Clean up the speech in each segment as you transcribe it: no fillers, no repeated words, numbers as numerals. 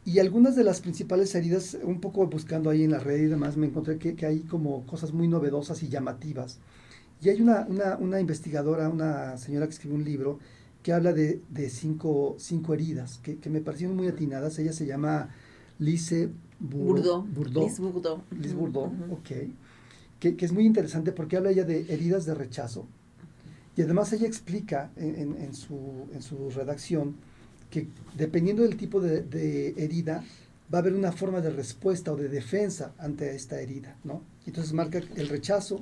Y algunas de las principales heridas, un poco buscando ahí en la red y demás, me encontré que hay como cosas muy novedosas y llamativas. Y hay una investigadora, una señora que escribió un libro que habla de cinco heridas que me parecieron muy atinadas. Ella se llama Lise Burdo, Bourdeau, Liz Burdo. Lise Ujú, Bourdeau, ujú. ok, que es muy interesante porque habla ella de heridas de rechazo. Y además ella explica en su redacción que dependiendo del tipo de herida, va a haber una forma de respuesta o de defensa ante esta herida, ¿no? Entonces marca el rechazo,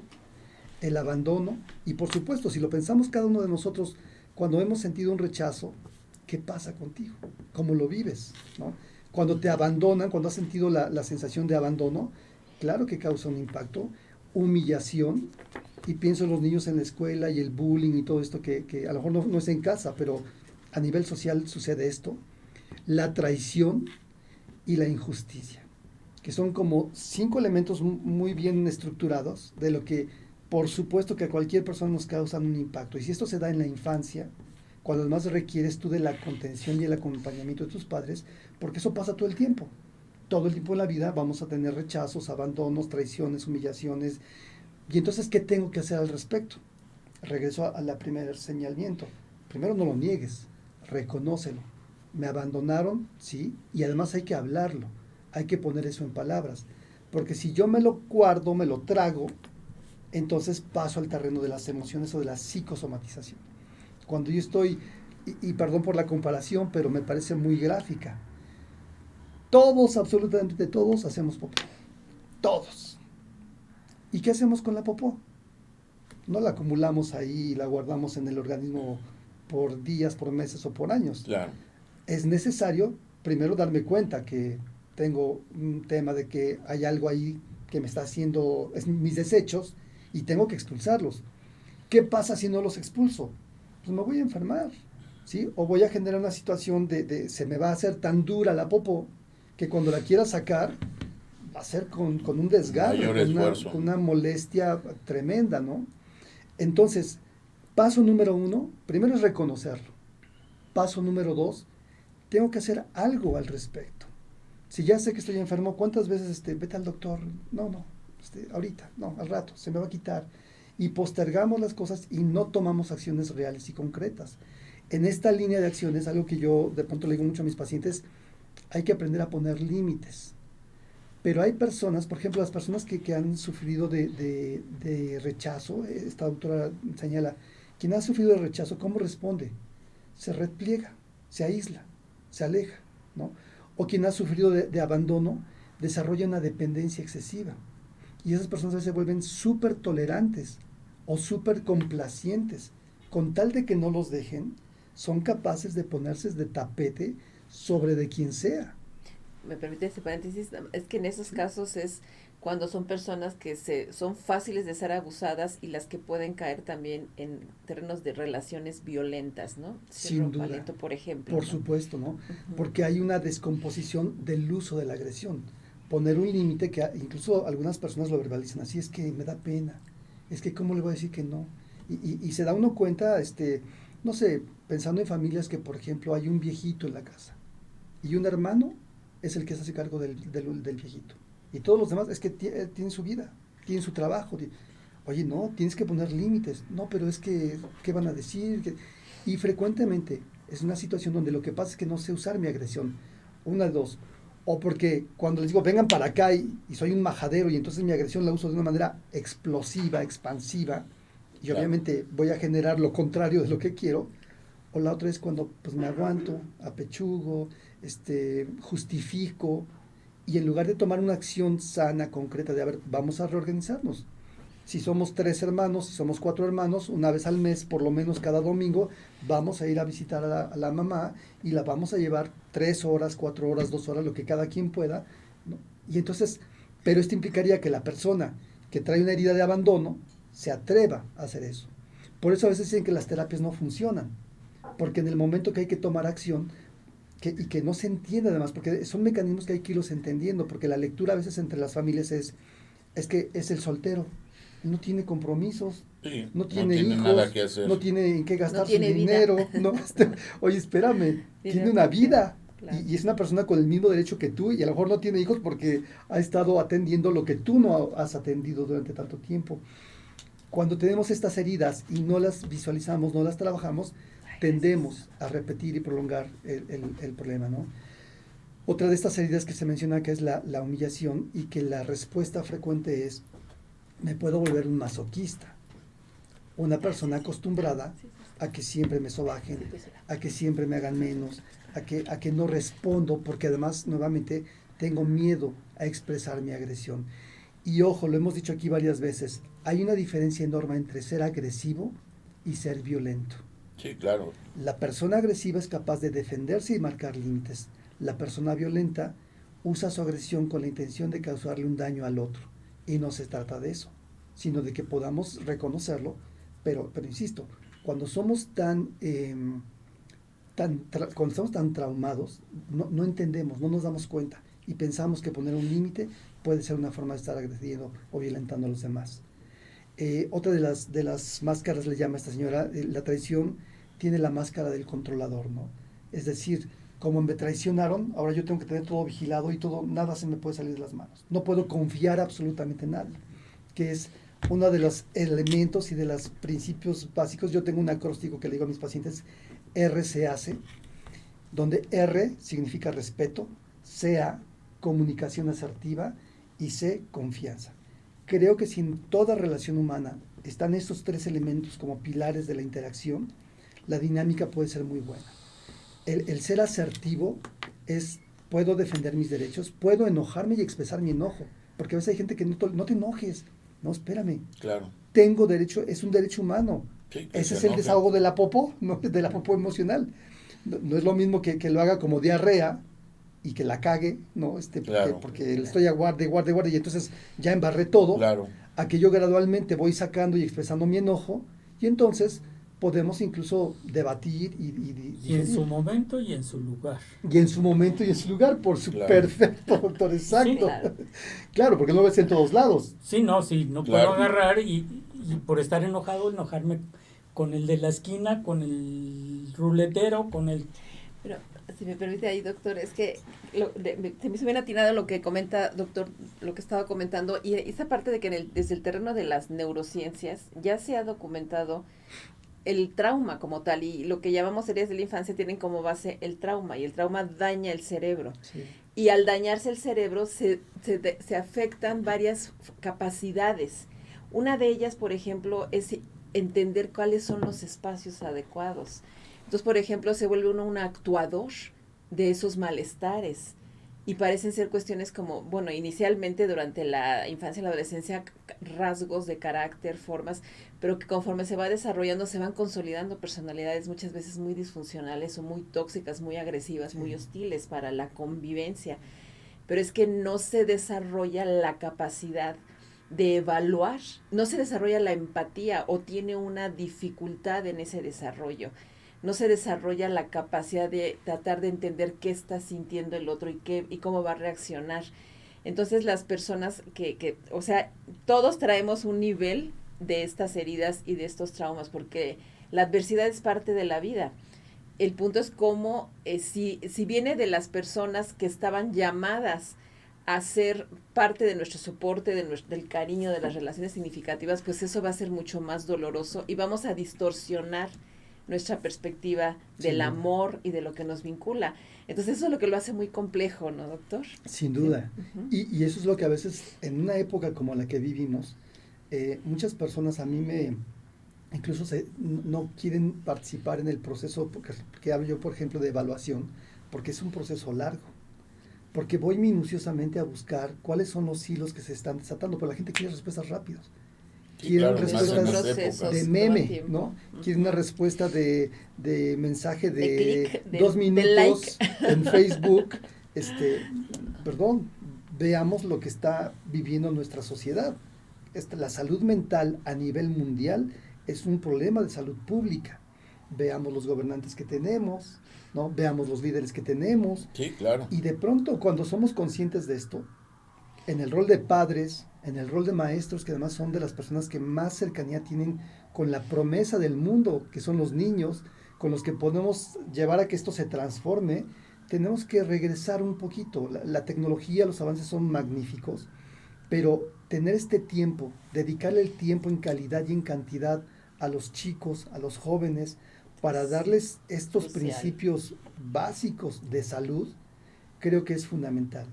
el abandono, y por supuesto, si lo pensamos cada uno de nosotros, cuando hemos sentido un rechazo, ¿qué pasa contigo? ¿Cómo lo vives? ¿No? Cuando te abandonan, cuando has sentido la sensación de abandono, claro que causa un impacto, humillación, y pienso en los niños en la escuela y el bullying y todo esto que a lo mejor no es en casa, pero a nivel social sucede esto, la traición y la injusticia, que son como cinco elementos muy bien estructurados de lo que por supuesto que a cualquier persona nos causan un impacto. Y si esto se da en la infancia, cuando más requieres tú de la contención y el acompañamiento de tus padres, porque eso pasa todo el tiempo. Todo el tiempo en la vida vamos a tener rechazos, abandonos, traiciones, humillaciones. Y entonces, ¿qué tengo que hacer al respecto? Regreso a la primer señalamiento. Primero no lo niegues, reconócelo. Me abandonaron, sí, y además hay que hablarlo, hay que poner eso en palabras. Porque si yo me lo guardo, me lo trago, entonces paso al terreno de las emociones o de la psicosomatización. Cuando yo estoy, y perdón por la comparación, pero me parece muy gráfica, todos, absolutamente todos, hacemos popó. Todos. ¿Y qué hacemos con la popó? No la acumulamos ahí y la guardamos en el organismo por días, por meses o por años. Claro. Es necesario primero darme cuenta que tengo un tema de que hay algo ahí que me está haciendo es mis desechos y tengo que expulsarlos. ¿Qué pasa si no los expulso? Pues me voy a enfermar, ¿sí? O voy a generar una situación se me va a hacer tan dura la popó que cuando la quiera sacar va a ser con un desgarre, Mayor esfuerzo. con una molestia tremenda, ¿no? Entonces, paso número uno, primero es reconocerlo. Paso número dos, tengo que hacer algo al respecto. Si ya sé que estoy enfermo, ¿cuántas veces vete al doctor? No, no, ahorita, no, al rato, se me va a quitar. Y postergamos las cosas y no tomamos acciones reales y concretas. En esta línea de acciones, algo que yo de pronto le digo mucho a mis pacientes, hay que aprender a poner límites. Pero hay personas, por ejemplo, las personas que han sufrido de rechazo, esta autora señala, quien ha sufrido de rechazo, ¿cómo responde? Se repliega, se aísla, se aleja, ¿no? O quien ha sufrido de abandono, desarrolla una dependencia excesiva. Y esas personas a veces se vuelven súper tolerantes o súper complacientes. Con tal de que no los dejen, son capaces de ponerse de tapete sobre de quien sea. Me permite ese paréntesis, es que en esos ¿Sí? casos es cuando son personas que son fáciles de ser abusadas y las que pueden caer también en terrenos de relaciones violentas, ¿no? Sin Cierro duda. Paleto, por ejemplo, Por ¿no? supuesto, ¿no? Ujú. Porque hay una descomposición del uso de la agresión. Poner un límite que incluso algunas personas lo verbalizan así, es que me da pena, es que cómo le voy a decir que no. Y se da uno cuenta, no sé, pensando en familias que, por ejemplo, hay un viejito en la casa y un hermano es el que se hace cargo del viejito. Y todos los demás es que tienen su vida, tienen su trabajo. Oye, no, tienes que poner límites. No, pero es que, ¿qué van a decir? Y frecuentemente es una situación donde lo que pasa es que no sé usar mi agresión. Una de dos. O porque cuando les digo, vengan para acá y soy un majadero y entonces mi agresión la uso de una manera explosiva, expansiva, y Claro. obviamente voy a generar lo contrario de lo que quiero. O la otra es cuando pues me aguanto, apechugo, justifico, y en lugar de tomar una acción sana, concreta, de a ver, vamos a reorganizarnos. Si somos tres hermanos, si somos cuatro hermanos, una vez al mes, por lo menos cada domingo, vamos a ir a visitar a la mamá y la vamos a llevar 3 horas, 4 horas, 2 horas, lo que cada quien pueda, ¿no? Y entonces, pero esto implicaría que la persona que trae una herida de abandono se atreva a hacer eso. Por eso a veces dicen que las terapias no funcionan, porque en el momento que hay que tomar acción, y que no se entiende además, porque son mecanismos que hay que irlos entendiendo, porque la lectura a veces entre las familias es que es el soltero, no tiene compromisos, Sí, no no tiene tiene nada hijos, que hacer. no tiene en qué No gastar su tiene vida. dinero, no, oye, espérame, Tiene tiene una propia. vida, Claro. Y es una persona con el mismo derecho que tú y a lo mejor no tiene hijos porque ha estado atendiendo lo que tú no has atendido durante tanto tiempo. Cuando tenemos estas heridas y no las visualizamos, no las trabajamos, tendemos a repetir y prolongar el problema, ¿no? Otra de estas heridas que se menciona que es la humillación y que la respuesta frecuente es, me puedo volver un masoquista, una persona acostumbrada a que siempre me sobajen, a que siempre me hagan menos, a que no respondo, porque además, nuevamente, tengo miedo a expresar mi agresión. Y ojo, lo hemos dicho aquí varias veces, hay una diferencia enorme entre ser agresivo y ser violento. Sí, claro. La persona agresiva es capaz de defenderse y marcar límites. La persona violenta usa su agresión con la intención de causarle un daño al otro. Y no se trata de eso, sino de que podamos reconocerlo. Pero insisto, cuando somos cuando estamos tan traumados, no entendemos, no nos damos cuenta y pensamos que poner un límite puede ser una forma de estar agrediendo o violentando a los demás. Otra de las máscaras, le llama esta señora, la traición tiene la máscara del controlador, ¿no? Es decir, como me traicionaron, ahora yo tengo que tener todo vigilado y todo, nada se me puede salir de las manos. No puedo confiar absolutamente en nadie, que es uno de los elementos y de los principios básicos. Yo tengo un acróstico que le digo a mis pacientes, RCAC, donde R significa respeto, CA, comunicación asertiva y C, confianza. Creo que si en toda relación humana están estos tres elementos como pilares de la interacción, la dinámica puede ser muy buena. El ser asertivo es, puedo defender mis derechos, puedo enojarme y expresar mi enojo, porque a veces hay gente que no te enojes, no, espérame. Claro. Tengo derecho, es un derecho humano. Sí, Ese es el desahogo de la popó, ¿no? De la popó emocional. No es lo mismo que lo haga como diarrea y que la cague, ¿no? Claro. Porque le estoy a guarde, y entonces ya embarré todo. Claro. A que yo gradualmente voy sacando y expresando mi enojo y entonces podemos incluso debatir y en su momento y en su lugar. Y en su momento y en su lugar, Claro. Perfecto, doctor, exacto. Sí, claro, porque no ves en todos lados. Sí, no Claro. puedo agarrar y por estar enojado, enojarme con el de la esquina, con el ruletero, con el... Pero si me permite ahí, doctor, es que se me hizo bien atinado lo que comenta, doctor, lo que estaba comentando, y esa parte de que desde el terreno de las neurociencias ya se ha documentado el trauma como tal, y lo que llamamos heridas de la infancia tienen como base el trauma, y el trauma daña el cerebro. Sí. Y al dañarse el cerebro se afectan varias capacidades. Una de ellas, por ejemplo, es entender cuáles son los espacios adecuados. Entonces, por ejemplo, se vuelve uno un actuador de esos malestares. Y parecen ser cuestiones como, bueno, inicialmente durante la infancia y la adolescencia, rasgos de carácter, formas, pero que conforme se va desarrollando, se van consolidando personalidades muchas veces muy disfuncionales o muy tóxicas, muy agresivas, muy hostiles para la convivencia. Pero es que no se desarrolla la capacidad de evaluar, no se desarrolla la empatía o tiene una dificultad en ese desarrollo. No se desarrolla la capacidad de tratar de entender qué está sintiendo el otro y cómo va a reaccionar. Entonces las personas o sea, todos traemos un nivel de estas heridas y de estos traumas, porque la adversidad es parte de la vida. El punto es cómo, si viene de las personas que estaban llamadas a ser parte de nuestro soporte, del cariño, de las relaciones significativas, pues eso va a ser mucho más doloroso y vamos a distorsionar nuestra perspectiva del amor y de lo que nos vincula. Entonces eso es lo que lo hace muy complejo, ¿no, doctor? Sin duda. Uh-huh. Y eso es lo que a veces, en una época como la que vivimos, muchas personas incluso no quieren participar en el proceso, porque hablo yo, por ejemplo, de evaluación, porque es un proceso largo. Porque voy minuciosamente a buscar cuáles son los hilos que se están desatando, pero la gente quiere respuestas rápidas. Quieren respuestas de meme, ¿no? Quieren una respuesta de mensaje de 2 minutos like en Facebook. Veamos lo que está viviendo nuestra sociedad. La salud mental a nivel mundial es un problema de salud pública. Veamos los gobernantes que tenemos, ¿no? Veamos los líderes que tenemos. Sí, claro. Y de pronto, cuando somos conscientes de esto, en el rol de padres, en el rol de maestros, que además son de las personas que más cercanía tienen con la promesa del mundo, que son los niños, con los que podemos llevar a que esto se transforme, tenemos que regresar un poquito. La tecnología, los avances son magníficos, pero tener este tiempo, dedicarle el tiempo en calidad y en cantidad a los chicos, a los jóvenes, para darles estos principios básicos de salud, creo que es fundamental.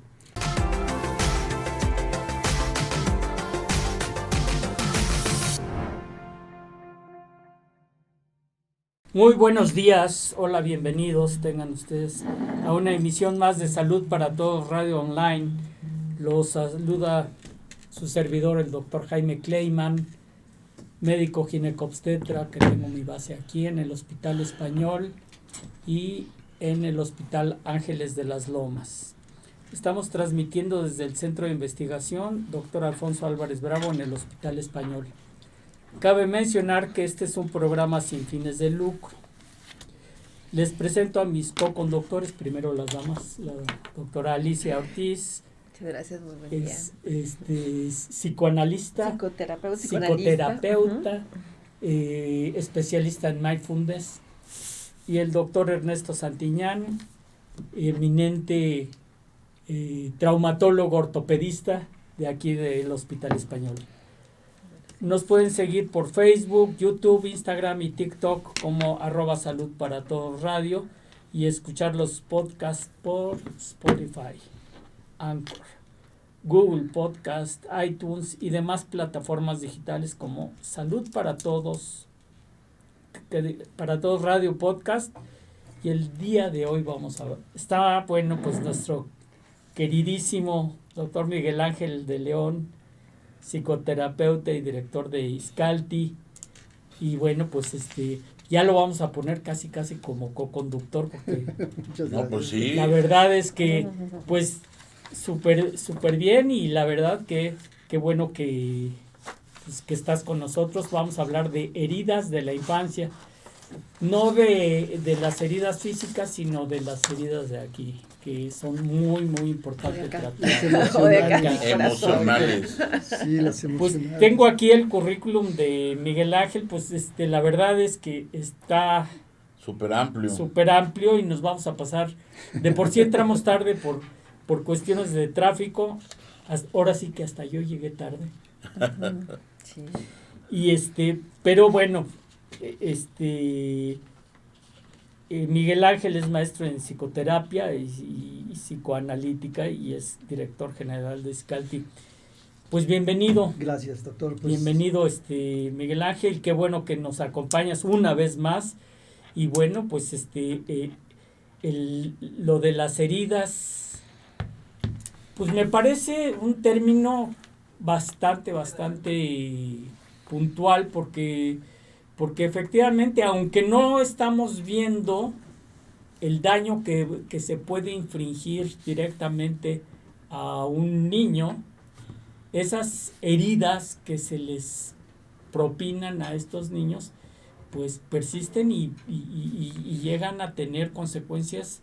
Muy buenos días, hola, bienvenidos tengan ustedes a una emisión más de Salud para Todos Radio Online. Los saluda su servidor, el doctor Jaime Kleiman, médico ginecobstetra, que tengo mi base aquí en el Hospital Español y en el Hospital Ángeles de las Lomas. Estamos transmitiendo desde el Centro de Investigación Dr. Alfonso Álvarez Bravo en el Hospital Español. Cabe mencionar que este es un programa sin fines de lucro. Les presento a mis co-conductores, primero las damas, la doctora Alicia Ortiz. Muchas gracias, muy buen día. Es psicoanalista, psicoterapeuta, especialista en mindfulness, y el doctor Ernesto Santiñán, eminente traumatólogo ortopedista de aquí del Hospital Español. Nos pueden seguir por Facebook, YouTube, Instagram y TikTok como @saludparatodos_radio y escuchar los podcasts por Spotify, Anchor, Google Podcast, iTunes y demás plataformas digitales como Salud para Todos Radio Podcast. Y el día de hoy está pues nuestro queridísimo doctor Miguel Ángel de León, psicoterapeuta y director de Iscalti, y bueno, pues ya lo vamos a poner casi como co-conductor, porque no, pues sí. La verdad es que pues súper bien, y la verdad que bueno que estás con nosotros. Vamos a hablar de heridas de la infancia, no de las heridas físicas, sino de las heridas de aquí, que son muy importantes tratar. Emocionales. Sí, las emocionales. Pues tengo aquí el currículum de Miguel Ángel, pues la verdad es que está súper amplio y nos vamos a pasar. De por sí entramos tarde por cuestiones de tráfico. Ahora sí que hasta yo llegué tarde. Sí. Y pero bueno, Miguel Ángel es maestro en psicoterapia y psicoanalítica y es director general de Iscalti. Pues bienvenido. Gracias, doctor. Pues, bienvenido, Miguel Ángel, qué bueno que nos acompañas una vez más. Y bueno, pues lo de las heridas, pues me parece un término bastante puntual, porque efectivamente, aunque no estamos viendo el daño que se puede infligir directamente a un niño, esas heridas que se les propinan a estos niños, pues persisten y llegan a tener consecuencias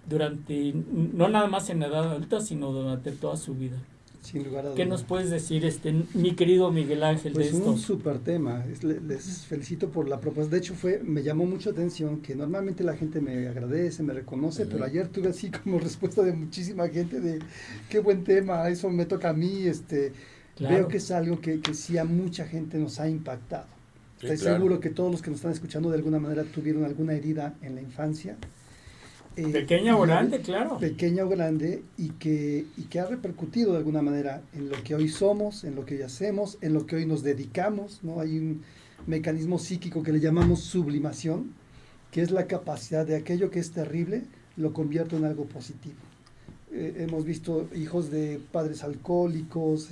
durante, no nada más en la edad adulta, sino durante toda su vida. Sin lugar a dudas. ¿Qué nos puedes decir, mi querido Miguel Ángel, pues de esto? Un súper tema. Les felicito por la propuesta. De hecho, me llamó mucho atención que normalmente la gente me agradece, me reconoce, pero ayer tuve así como respuesta de muchísima gente de qué buen tema, eso me toca a mí. Claro. Veo que es algo que sí a mucha gente nos ha impactado. Sí, Estoy seguro que todos los que nos están escuchando de alguna manera tuvieron alguna herida en la infancia. Pequeña o grande, claro. Pequeña o grande, y que ha repercutido de alguna manera en lo que hoy somos, en lo que hoy hacemos, en lo que hoy nos dedicamos, ¿no? Hay un mecanismo psíquico que le llamamos sublimación, que es la capacidad de aquello que es terrible, lo convierto en algo positivo. Hemos visto hijos de padres alcohólicos,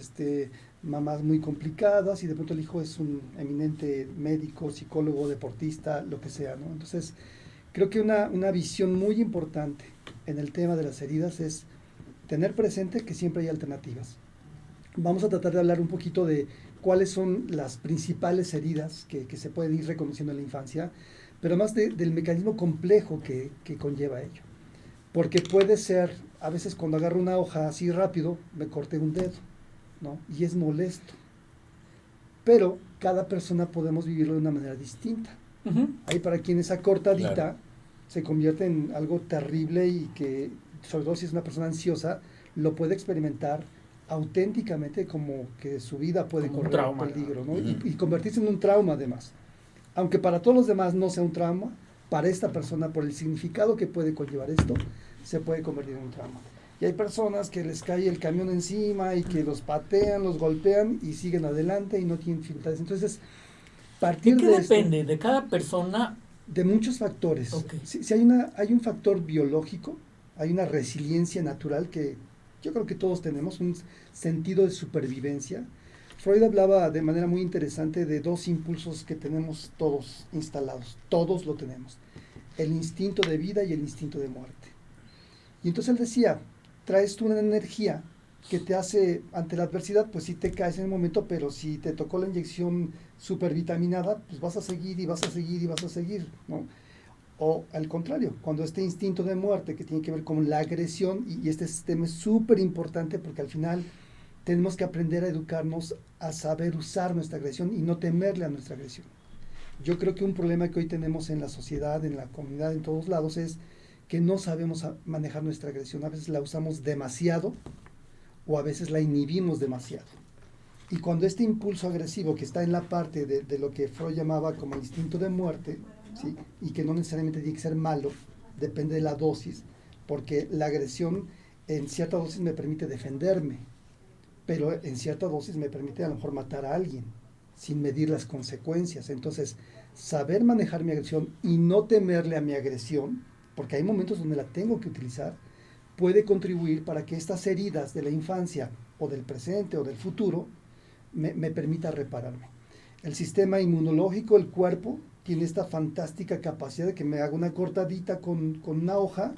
mamás muy complicadas, y de pronto el hijo es un eminente médico, psicólogo, deportista, lo que sea, ¿no? Entonces, creo que una visión muy importante en el tema de las heridas es tener presente que siempre hay alternativas. Vamos a tratar de hablar un poquito de cuáles son las principales heridas que se pueden ir reconociendo en la infancia, pero más del mecanismo complejo que conlleva ello. Porque puede ser, a veces cuando agarro una hoja así rápido, me corté un dedo, ¿no? Y es molesto. Pero cada persona podemos vivirlo de una manera distinta. Uh-huh. Hay para quien esa cortadita se convierte en algo terrible y que, sobre todo si es una persona ansiosa, lo puede experimentar auténticamente como que su vida puede Como un correr trauma, peligro, ¿no? ¿no? Y convertirse en un trauma además. Aunque para todos los demás no sea un trauma, para esta persona, por el significado que puede conllevar esto, se puede convertir en un trauma. Y hay personas que les cae el camión encima y que los patean, los golpean y siguen adelante y no tienen dificultades. Entonces, partir ¿De qué de esto, depende? ¿De cada persona? de muchos factores. Ok. Si hay un factor biológico, hay una resiliencia natural que yo creo que todos tenemos, un sentido de supervivencia. Freud hablaba de manera muy interesante de dos impulsos que tenemos todos instalados, todos lo tenemos, el instinto de vida y el instinto de muerte. Y entonces él decía, traes tú una energía que te hace, ante la adversidad, pues sí te caes en el momento, pero si te tocó la inyección supervitaminada, pues vas a seguir y vas a seguir y vas a seguir, ¿no? O al contrario, cuando este instinto de muerte que tiene que ver con la agresión, y este sistema es súper importante porque al final tenemos que aprender a educarnos a saber usar nuestra agresión y no temerle a nuestra agresión. Yo creo que un problema que hoy tenemos en la sociedad, en la comunidad, en todos lados, es que no sabemos manejar nuestra agresión. A veces la usamos demasiado o a veces la inhibimos demasiado. Y cuando este impulso agresivo que está en la parte de lo que Freud llamaba como el instinto de muerte, ¿sí? Y que no necesariamente tiene que ser malo, depende de la dosis, porque la agresión en cierta dosis me permite defenderme, pero en cierta dosis me permite a lo mejor matar a alguien, sin medir las consecuencias. Entonces, saber manejar mi agresión y no temerle a mi agresión, porque hay momentos donde la tengo que utilizar, puede contribuir para que estas heridas de la infancia o del presente o del futuro me permita repararme. El sistema inmunológico, el cuerpo, tiene esta fantástica capacidad de que me haga una cortadita con una hoja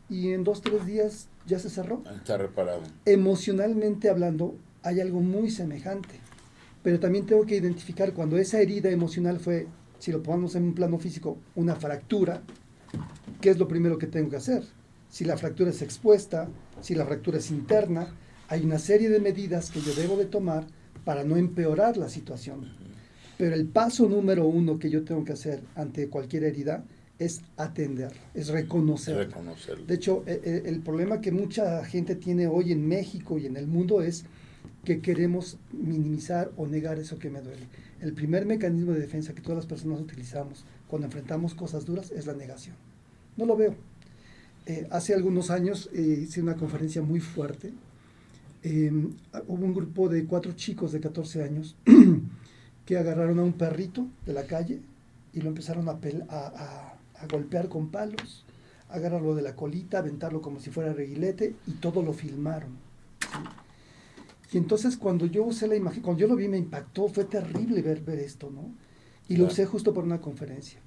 y en 2-3 días ya se cerró. Está reparado. Emocionalmente hablando, hay algo muy semejante, pero también tengo que identificar cuando esa herida emocional fue, si lo ponemos en un plano físico, una fractura, ¿qué es lo primero que tengo que hacer? Si la fractura es expuesta, si la fractura es interna, hay una serie de medidas que yo debo de tomar para no empeorar la situación. Pero el paso número 1 que yo tengo que hacer ante cualquier herida es atender, es reconocerla. De hecho, el problema que mucha gente tiene hoy en México y en el mundo es que queremos minimizar o negar eso que me duele. El primer mecanismo de defensa que todas las personas utilizamos cuando enfrentamos cosas duras es la negación. No lo veo. Hace algunos años hice una conferencia muy fuerte. Hubo un grupo de 4 chicos de 14 años que agarraron a un perrito de la calle y lo empezaron a golpear con palos, agarrarlo de la colita, aventarlo como si fuera reguilete y todo lo filmaron, ¿sí? Y entonces cuando yo usé la imagen, cuando yo lo vi me impactó, fue terrible ver esto, ¿no? Y lo usé justo por una conferencia.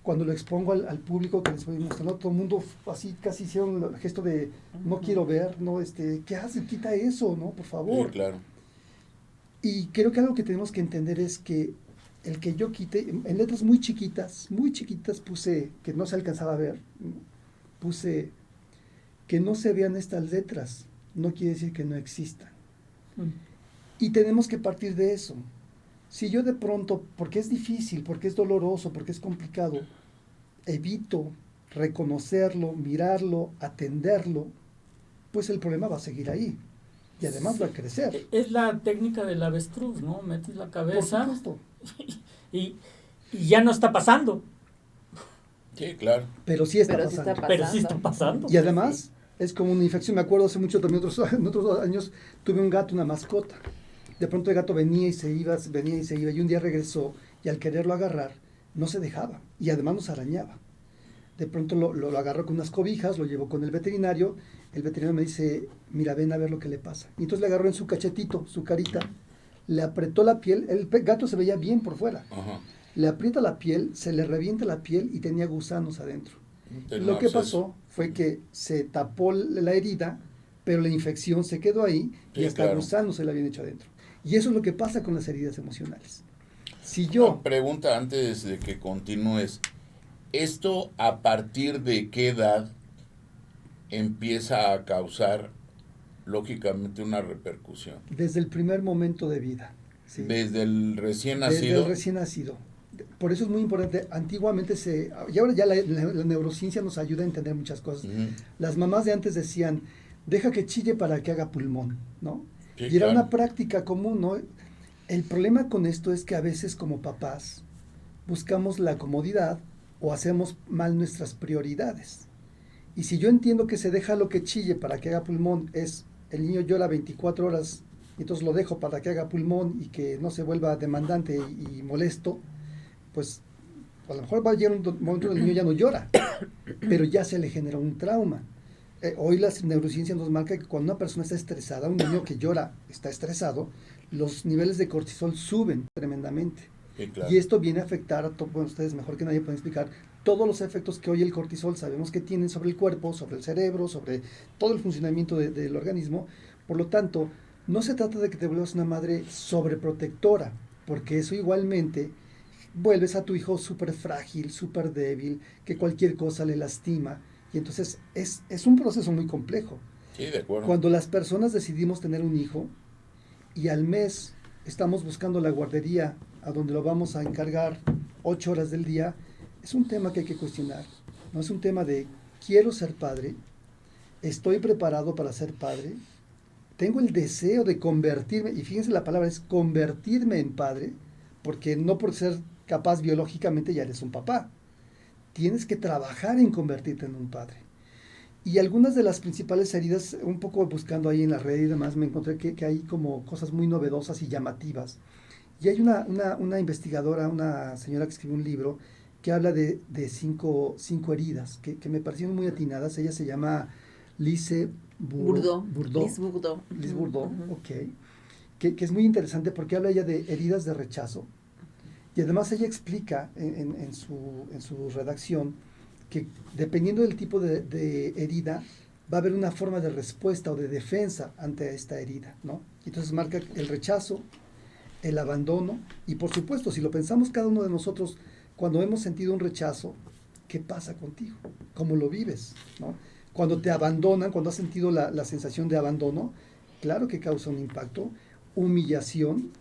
Cuando lo expongo al público que les voy mostrando, todo el mundo así casi hicieron el gesto de no quiero ver, no, ¿qué haces? Quita eso, ¿no? Por favor. Sí, claro. Y creo que algo que tenemos que entender es que el que yo quite, en letras muy chiquitas puse, que no se alcanzaba a ver, puse que no se vean estas letras, no quiere decir que no existan. Y tenemos que partir de eso. Si yo de pronto, porque es difícil, porque es doloroso, porque es complicado, evito reconocerlo, mirarlo, atenderlo, pues el problema va a seguir ahí. Y además va a crecer. Es la técnica del avestruz, ¿no? Metes la cabeza Por supuesto. y ya no está pasando. Sí, claro. Pero sí está Pero sí pasando. está pasando. Pero sí está pasando. Y además es como una infección. Me acuerdo hace mucho también, en otros años, tuve un gato, una mascota. De pronto el gato venía y se iba, y un día regresó y al quererlo agarrar, no se dejaba y además nos arañaba. De pronto lo agarró con unas cobijas, lo llevó con el veterinario me dice, mira, ven a ver lo que le pasa. Y entonces le agarró en su cachetito, su carita, le apretó la piel, el gato se veía bien por fuera. Ajá. Le aprieta la piel, se le revienta la piel y tenía gusanos adentro. Tenía Lo que absceso. pasó fue que se tapó la herida, pero la infección se quedó ahí y Sí, hasta claro. gusanos se le habían hecho adentro. Y eso es lo que pasa con las heridas emocionales. Si yo... Una pregunta antes de que continúes. ¿Esto a partir de qué edad empieza a causar lógicamente una repercusión? Desde el primer momento de vida. ¿sí? Desde el recién Desde nacido. el recién nacido. Por eso es muy importante. Antiguamente y ahora ya la neurociencia nos ayuda a entender muchas cosas. Ujú. Las mamás de antes decían, deja que chille para que haga pulmón, ¿no? Sí, Y era claro. una práctica común, ¿no? El problema con esto es que a veces como papás buscamos la comodidad o hacemos mal nuestras prioridades. Y si yo entiendo que se deja lo que chille para que haga pulmón, el niño llora 24 horas, y entonces lo dejo para que haga pulmón y que no se vuelva demandante y molesto, pues a lo mejor va a llegar un momento donde el niño ya no llora, pero ya se le genera un trauma. Hoy la neurociencia nos marca que cuando una persona está estresada, un niño que llora está estresado, los niveles de cortisol suben tremendamente. Sí, claro. Y esto viene a afectar a bueno, ustedes mejor que nadie pueden explicar todos los efectos que hoy el cortisol sabemos que tienen sobre el cuerpo, sobre el cerebro, sobre todo el funcionamiento del organismo. Por lo tanto, no se trata de que te vuelvas una madre sobreprotectora, porque eso igualmente vuelves a tu hijo súper frágil, súper débil, que cualquier cosa le lastima. Y entonces es un proceso muy complejo. Sí, de acuerdo. Cuando las personas decidimos tener un hijo y al mes estamos buscando la guardería a donde lo vamos a encargar 8 horas del día, es un tema que hay que cuestionar. No es un tema de quiero ser padre, estoy preparado para ser padre, tengo el deseo de convertirme, y fíjense la palabra es convertirme en padre, porque no por ser capaz biológicamente ya eres un papá. Tienes que trabajar en convertirte en un padre. Y algunas de las principales heridas, un poco buscando ahí en la red y demás, me encontré que hay como cosas muy novedosas y llamativas. Y hay una investigadora, una señora que escribió un libro que habla de cinco heridas que me parecieron muy atinadas. Ella se llama Lise Bourdeau. Bourdeau. Lise Bourdeau. Lise Bourdeau, Ujú. ok. Que es muy interesante porque habla ella de heridas de rechazo. Y además ella explica en su redacción que dependiendo del tipo de herida, va a haber una forma de respuesta o de defensa ante esta herida, ¿no? Entonces marca el rechazo, el abandono, y por supuesto, si lo pensamos cada uno de nosotros, cuando hemos sentido un rechazo, ¿qué pasa contigo? ¿Cómo lo vives? ¿No? Cuando te abandonan, cuando has sentido la sensación de abandono, claro que causa un impacto, humillación,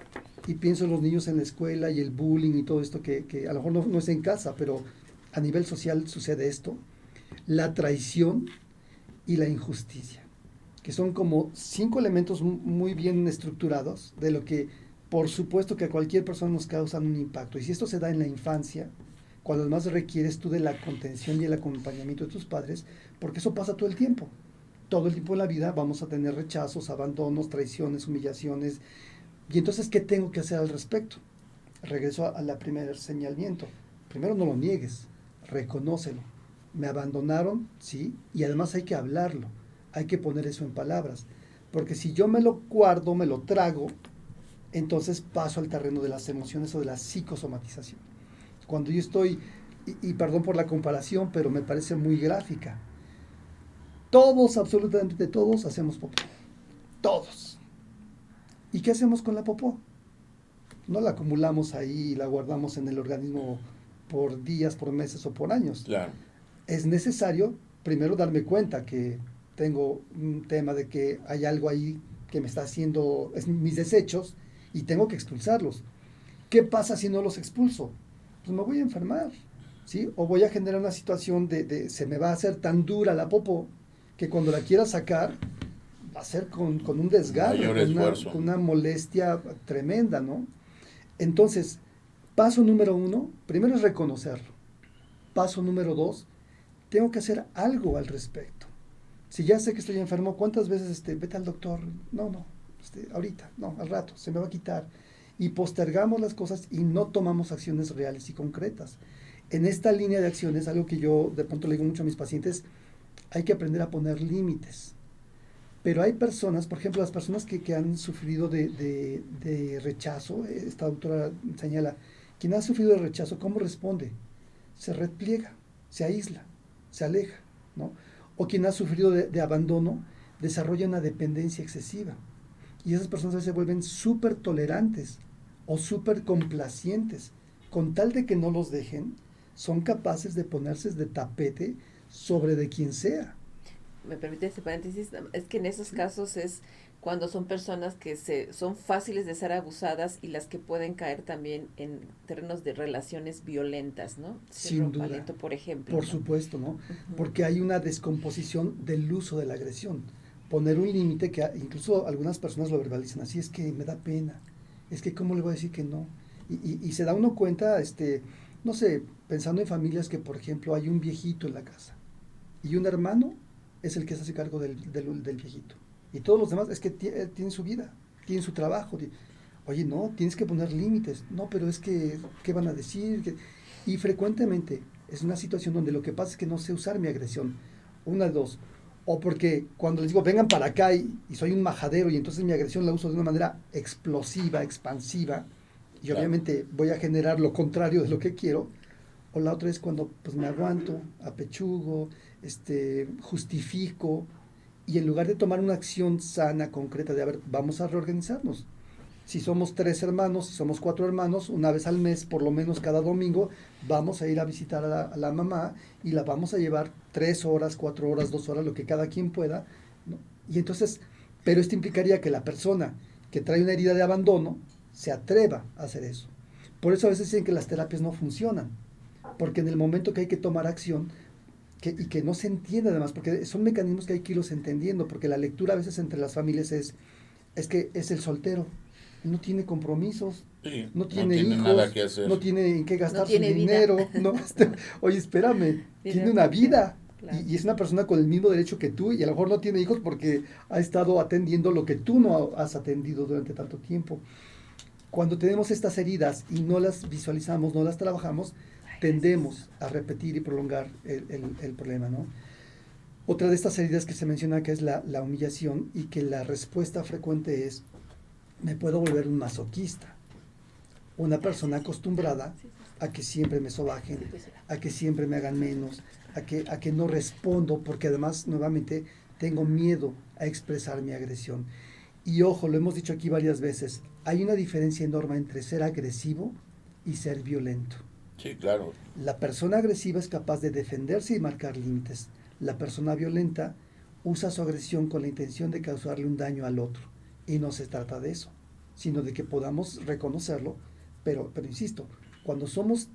y pienso en los niños en la escuela y el bullying y todo esto que a lo mejor no es en casa, pero a nivel social sucede esto, la traición y la injusticia, que son como 5 elementos muy bien estructurados de lo que por supuesto que a cualquier persona nos causan un impacto. Y si esto se da en la infancia, cuando más requieres tú de la contención y el acompañamiento de tus padres, porque eso pasa todo el tiempo. Todo el tiempo en la vida vamos a tener rechazos, abandonos, traiciones, humillaciones. Y entonces, ¿qué tengo que hacer al respecto? Regreso a la primer señalamiento. Primero, no lo niegues, reconócelo. Me abandonaron, sí, y además hay que hablarlo. Hay que poner eso en palabras. Porque si yo me lo guardo, me lo trago, entonces paso al terreno de las emociones o de la psicosomatización. Cuando yo estoy, y perdón por la comparación, pero me parece muy gráfica, todos, absolutamente todos, hacemos popó. Todos. ¿Y qué hacemos con la popó? No la acumulamos ahí y la guardamos en el organismo por días, por meses o por años. Claro. Es necesario primero darme cuenta que tengo un tema de que hay algo ahí que me está haciendo mis desechos y tengo que expulsarlos. ¿Qué pasa si no los expulso? Pues me voy a enfermar, ¿sí? O voy a generar una situación se me va a hacer tan dura la popó que cuando la quiera sacar va a ser con un desgarro, con una molestia tremenda, ¿no? Entonces, paso número 1, primero es reconocerlo. Paso número 2, tengo que hacer algo al respecto. Si ya sé que estoy enfermo, ¿cuántas veces vete al doctor? No, ahorita, no, al rato, se me va a quitar. Y postergamos las cosas y no tomamos acciones reales y concretas. En esta línea de acciones, algo que yo de pronto le digo mucho a mis pacientes, hay que aprender a poner límites. Pero hay personas, por ejemplo, las personas que han sufrido de rechazo, esta autora señala, quien ha sufrido de rechazo, ¿cómo responde? Se repliega, se aísla, se aleja, ¿no? O quien ha sufrido de abandono, desarrolla una dependencia excesiva. Y esas personas a veces se vuelven súper tolerantes o súper complacientes. Con tal de que no los dejen, son capaces de ponerse de tapete sobre de quien sea. me permite ese paréntesis, es que en esos casos es cuando son personas que son fáciles de ser abusadas y las que pueden caer también en terrenos de relaciones violentas, ¿no? Sin duda. Violento, por ejemplo. Por ¿no? supuesto, ¿no? Uh-huh. Porque hay una descomposición del uso de la agresión. Poner un límite que incluso algunas personas lo verbalizan así, es que me da pena, es que cómo le voy a decir que no. Y se da uno cuenta, no sé, pensando en familias que, por ejemplo, hay un viejito en la casa y un hermano es el que se hace cargo del viejito. Y todos los demás es que tienen su vida, tienen su trabajo. Oye, no, tienes que poner límites. No, pero es que, ¿qué van a decir? Y frecuentemente es una situación donde lo que pasa es que no sé usar mi agresión. Una de dos. O porque cuando les digo, vengan para acá y soy un majadero y entonces mi agresión la uso de una manera explosiva, expansiva, y claro. obviamente voy a generar lo contrario de lo que quiero. O la otra es cuando pues me aguanto, apechugo, justifico, y en lugar de tomar una acción sana, concreta, de a ver, vamos a reorganizarnos. Si somos 3 hermanos, si somos 4 hermanos, una vez al mes, por lo menos cada domingo, vamos a ir a visitar a la mamá y la vamos a llevar 3 horas, 4 horas, 2 horas, lo que cada quien pueda, ¿no? Y entonces, pero esto implicaría que la persona que trae una herida de abandono se atreva a hacer eso. Por eso a veces dicen que las terapias no funcionan, porque en el momento que hay que tomar acción, y que no se entiende además, porque son mecanismos que hay que irlos entendiendo, porque la lectura a veces entre las familias es que es el soltero, no tiene compromisos, Sí, no tiene hijos, nada que hacer. no tiene en qué gastar No tiene su vida. dinero, no, oye, espérame, tiene una vida, claro. y es una persona con el mismo derecho que tú, y a lo mejor no tiene hijos porque ha estado atendiendo lo que tú no has atendido durante tanto tiempo. Cuando tenemos estas heridas y no las visualizamos, no las trabajamos, tendemos a repetir y prolongar el problema, ¿no? Otra de estas heridas que se menciona que es la humillación, y que la respuesta frecuente es: me puedo volver un masoquista, una persona acostumbrada a que siempre me sobajen, a que siempre me hagan menos, a que no respondo, porque además nuevamente tengo miedo a expresar mi agresión. Y ojo, lo hemos dicho aquí varias veces, hay una diferencia enorme entre ser agresivo y ser violento. Sí, claro. La persona agresiva es capaz de defenderse y marcar límites. La persona violenta usa su agresión con la intención de causarle un daño al otro. Y no se trata de eso, sino de que podamos reconocerlo. Pero insisto, cuando somos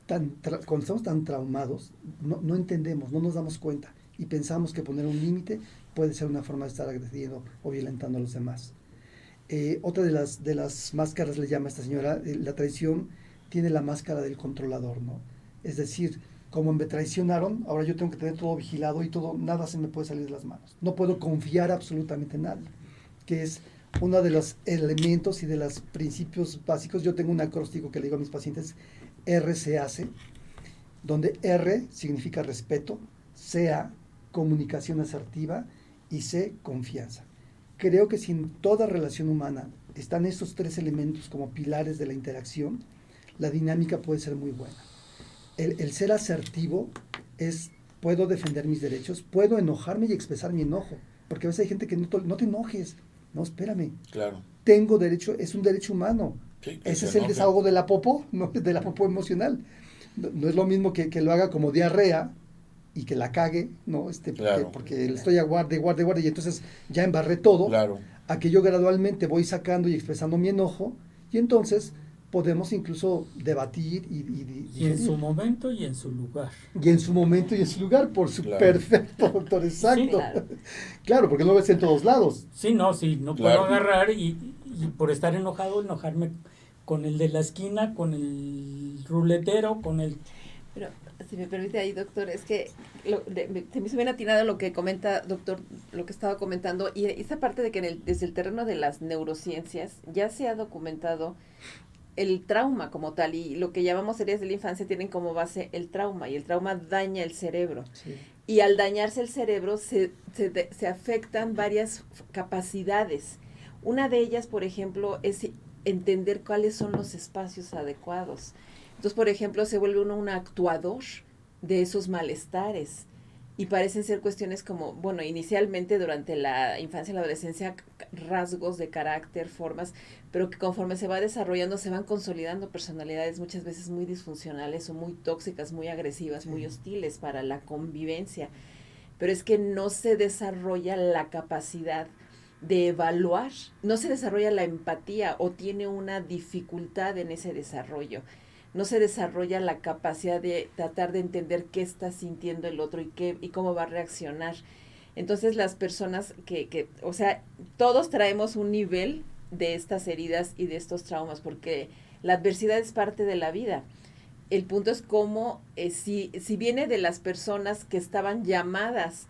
cuando estamos tan traumados, no entendemos, no nos damos cuenta. Y pensamos que poner un límite puede ser una forma de estar agrediendo o violentando a los demás. Otra de las máscaras, le llama esta señora, la traición tiene la máscara del controlador, ¿no? Es decir, como me traicionaron, ahora yo tengo que tener todo vigilado y todo, nada se me puede salir de las manos. No puedo confiar absolutamente en nadie, que es uno de los elementos y de los principios básicos. Yo tengo un acróstico que le digo a mis pacientes, RCAC, donde R significa respeto, CA, comunicación asertiva, y C, confianza. Creo que si en toda relación humana están estos 3 elementos como pilares de la interacción, la dinámica puede ser muy buena. El ser asertivo es, puedo defender mis derechos, puedo enojarme y expresar mi enojo, porque a veces hay gente que no te enojes, no, espérame. Claro. Tengo derecho, es un derecho humano. Sí, ese es el desahogo de la popó, ¿no? De la popó emocional. No es lo mismo que lo haga como diarrea y que la cague, ¿no? Claro. Porque estoy a guarde, y entonces ya embarré todo. Claro. A que yo gradualmente voy sacando y expresando mi enojo, y entonces podemos incluso debatir y en su momento y en su lugar. Y en su momento y en su lugar, Claro. Perfecto, doctor, exacto. Sí, claro. Claro, porque no lo ves en todos lados. Sí, no claro. Puedo agarrar y por estar enojado, enojarme con el de la esquina, con el ruletero, con el... Pero, si me permite ahí, doctor, es que se me hizo bien atinado lo que comenta, doctor, lo que estaba comentando, y esa parte de que desde el terreno de las neurociencias ya se ha documentado el trauma como tal, y lo que llamamos heridas de la infancia tienen como base el trauma, y el trauma daña el cerebro. Sí. Y al dañarse el cerebro se afectan varias capacidades. Una de ellas, por ejemplo, es entender cuáles son los espacios adecuados. Entonces, por ejemplo, se vuelve uno un actuador de esos malestares. Y parecen ser cuestiones como, bueno, inicialmente durante la infancia y la adolescencia, rasgos de carácter, formas, pero que conforme se va desarrollando se van consolidando personalidades muchas veces muy disfuncionales o muy tóxicas, muy agresivas, muy hostiles para la convivencia. pero es que no se desarrolla la capacidad de evaluar, no se desarrolla la empatía o tiene una dificultad en ese desarrollo. No se desarrolla la capacidad de tratar de entender qué está sintiendo el otro y cómo va a reaccionar. Entonces las personas o sea, todos traemos un nivel de estas heridas y de estos traumas, porque la adversidad es parte de la vida. El punto es cómo, si viene de las personas que estaban llamadas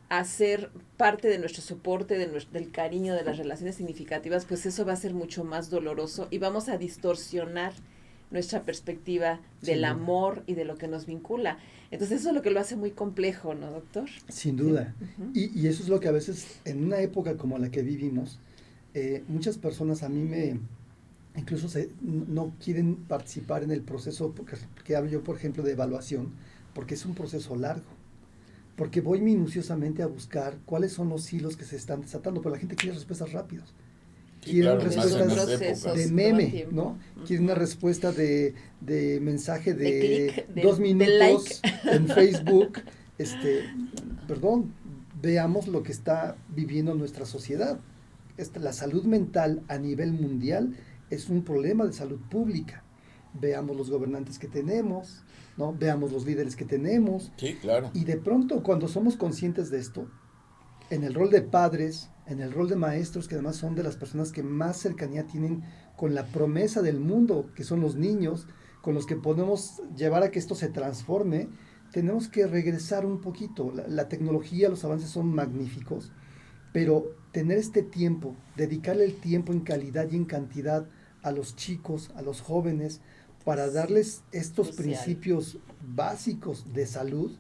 a ser parte de nuestro soporte, del cariño, de las relaciones significativas, pues eso va a ser mucho más doloroso y vamos a distorsionar nuestra perspectiva del amor y de lo que nos vincula. Entonces eso es lo que lo hace muy complejo, ¿no, doctor? Sin duda. Sí. Uh-huh. Y eso es lo que a veces, en una época como la que vivimos, muchas personas incluso no quieren participar en el proceso, porque hablo yo, por ejemplo, de evaluación, porque es un proceso largo. Porque voy minuciosamente a buscar cuáles son los hilos que se están desatando, pero la gente quiere respuestas rápidas. Quieren respuestas de meme, ¿no? Quieren una respuesta de mensaje de 2 minutos like en Facebook. Perdón, veamos lo que está viviendo nuestra sociedad. La salud mental a nivel mundial es un problema de salud pública. Veamos los gobernantes que tenemos, ¿no? Veamos los líderes que tenemos. Sí, claro. Y de pronto, cuando somos conscientes de esto, en el rol de padres, en el rol de maestros, que además son de las personas que más cercanía tienen con la promesa del mundo, que son los niños, con los que podemos llevar a que esto se transforme, tenemos que regresar un poquito. La tecnología, los avances son magníficos, pero tener este tiempo, dedicarle el tiempo en calidad y en cantidad a los chicos, a los jóvenes, para darles estos principios básicos de salud,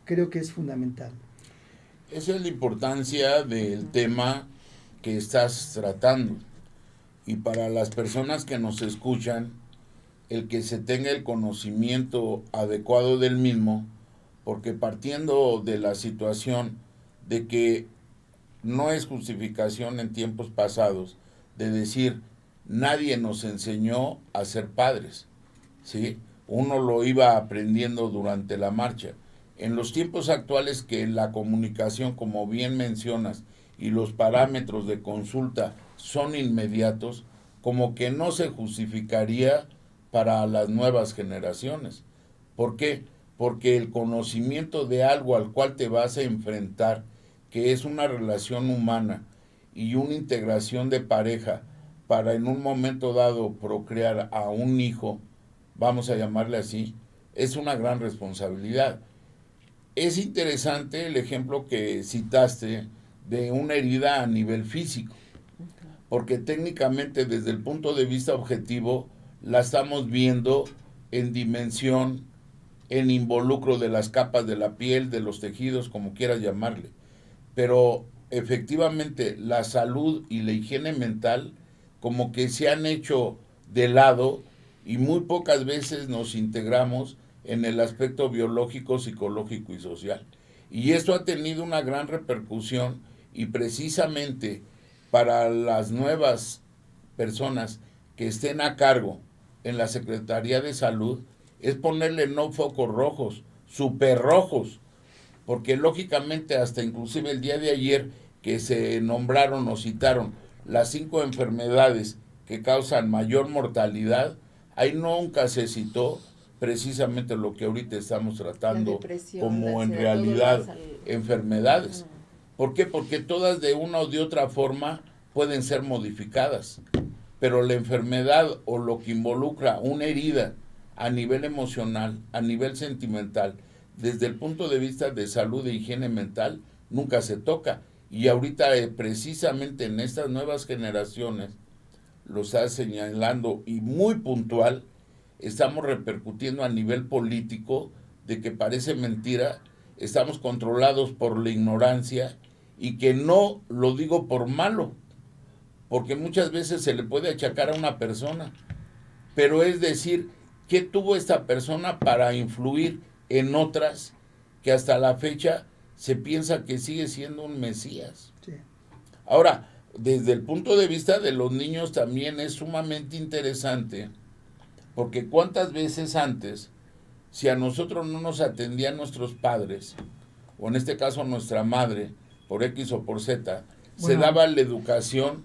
creo que es fundamental. Esa es la importancia del tema que estás tratando. Y para las personas que nos escuchan, el que se tenga el conocimiento adecuado del mismo, porque partiendo de la situación de que no es justificación en tiempos pasados de decir nadie nos enseñó a ser padres, ¿sí? Uno lo iba aprendiendo durante la marcha. En los tiempos actuales que la comunicación, como bien mencionas, y los parámetros de consulta son inmediatos, como que no se justificaría para las nuevas generaciones. ¿Por qué? Porque el conocimiento de algo al cual te vas a enfrentar, que es una relación humana y una integración de pareja para en un momento dado procrear a un hijo, vamos a llamarle así, es una gran responsabilidad. Es interesante el ejemplo que citaste de una herida a nivel físico, porque técnicamente desde el punto de vista objetivo la estamos viendo en dimensión, en involucro de las capas de la piel, de los tejidos, como quieras llamarle. Pero efectivamente la salud y la higiene mental como que se han hecho de lado y muy pocas veces nos integramos en el aspecto biológico, psicológico y social. Y esto ha tenido una gran repercusión y precisamente para las nuevas personas que estén a cargo en la Secretaría de Salud es ponerle no focos rojos, super rojos, porque lógicamente hasta inclusive el día de ayer que se nombraron o citaron las 5 enfermedades que causan mayor mortalidad, ahí nunca se citó precisamente lo que ahorita estamos tratando como en realidad enfermedades. ¿Por qué? Porque todas de una o de otra forma pueden ser modificadas, pero la enfermedad o lo que involucra una herida a nivel emocional, a nivel sentimental, desde el punto de vista de salud e higiene mental, nunca se toca. Y ahorita precisamente en estas nuevas generaciones, lo está señalando y muy puntual, estamos repercutiendo a nivel político de que parece mentira, estamos controlados por la ignorancia y que no lo digo por malo, porque muchas veces se le puede achacar a una persona, pero es decir, ¿qué tuvo esta persona para influir en otras que hasta la fecha se piensa que sigue siendo un mesías? Sí. Ahora, desde el punto de vista de los niños también es sumamente interesante, porque cuántas veces antes, si a nosotros no nos atendían nuestros padres, o en este caso nuestra madre, por X o por Z, se Bueno. daba la educación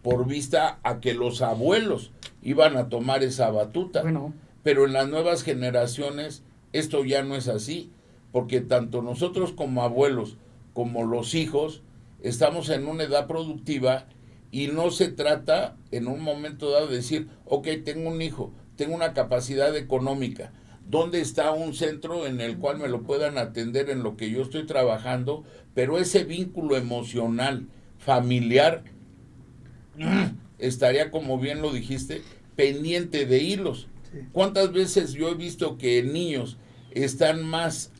por vista a que los abuelos iban a tomar esa batuta. Bueno, Pero en las nuevas generaciones esto ya no es así, porque tanto nosotros como abuelos, como los hijos, estamos en una edad productiva y no se trata en un momento dado de decir, ok, tengo un hijo, tengo una capacidad económica, ¿dónde está un centro en el cual me lo puedan atender en lo que yo estoy trabajando? Pero ese vínculo emocional, familiar, estaría, como bien lo dijiste, pendiente de hilos. Sí. ¿Cuántas veces yo he visto que niños están más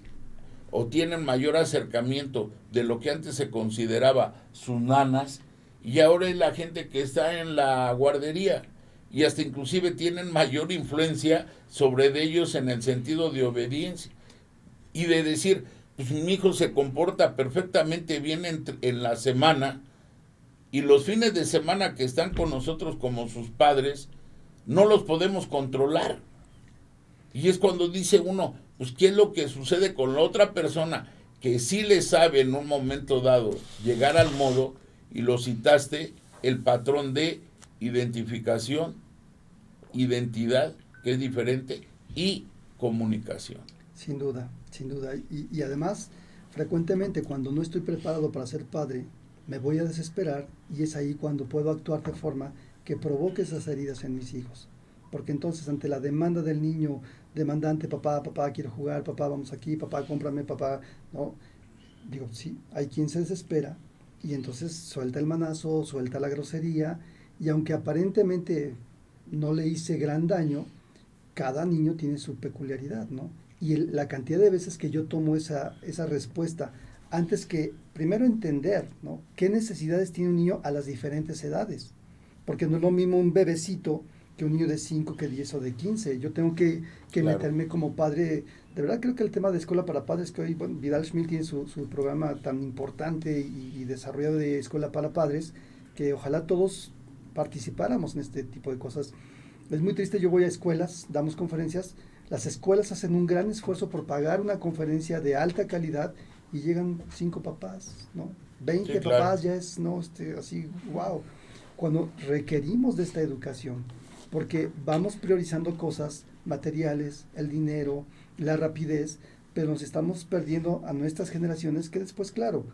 o tienen mayor acercamiento de lo que antes se consideraba sus nanas, y ahora es la gente que está en la guardería, y hasta inclusive tienen mayor influencia sobre de ellos en el sentido de obediencia y de decir, pues mi hijo se comporta perfectamente bien en la semana, y los fines de semana que están con nosotros como sus padres no los podemos controlar. Y es cuando dice uno, pues qué es lo que sucede con la otra persona que sí le sabe en un momento dado llegar al modo, y lo citaste, el patrón de identificación, identidad, que es diferente, y comunicación. Sin duda, sin duda. Y además, frecuentemente cuando no estoy preparado para ser padre, me voy a desesperar, y es ahí cuando puedo actuar de forma que provoque esas heridas en mis hijos. Porque entonces, ante la demanda del niño demandante, papá, papá, quiero jugar, papá, vamos aquí, papá, cómprame, papá, ¿no? Digo, sí, hay quien se desespera y entonces suelta el manazo, suelta la grosería, y aunque aparentemente no le hice gran daño, cada niño tiene su peculiaridad, ¿no? Y la cantidad de veces que yo tomo esa respuesta, antes que primero entender, ¿no?, qué necesidades tiene un niño a las diferentes edades. Porque no es lo mismo un bebecito que un niño de 5, que 10 o de 15. Yo tengo que Claro. meterme como padre. De verdad creo que el tema de escuela para padres, que hoy, bueno, Vidal Schmil tiene su programa tan importante y desarrollado de escuela para padres, que ojalá todos participáramos en este tipo de cosas. Es muy triste, yo voy a escuelas, damos conferencias, las escuelas hacen un gran esfuerzo por pagar una conferencia de alta calidad y llegan 5 papás, ¿no? 20 Sí, claro. papás, ya es, ¿no?, así, wow. Cuando requerimos de esta educación, porque vamos priorizando cosas materiales, el dinero, la rapidez, pero nos estamos perdiendo a nuestras generaciones, que después, claro,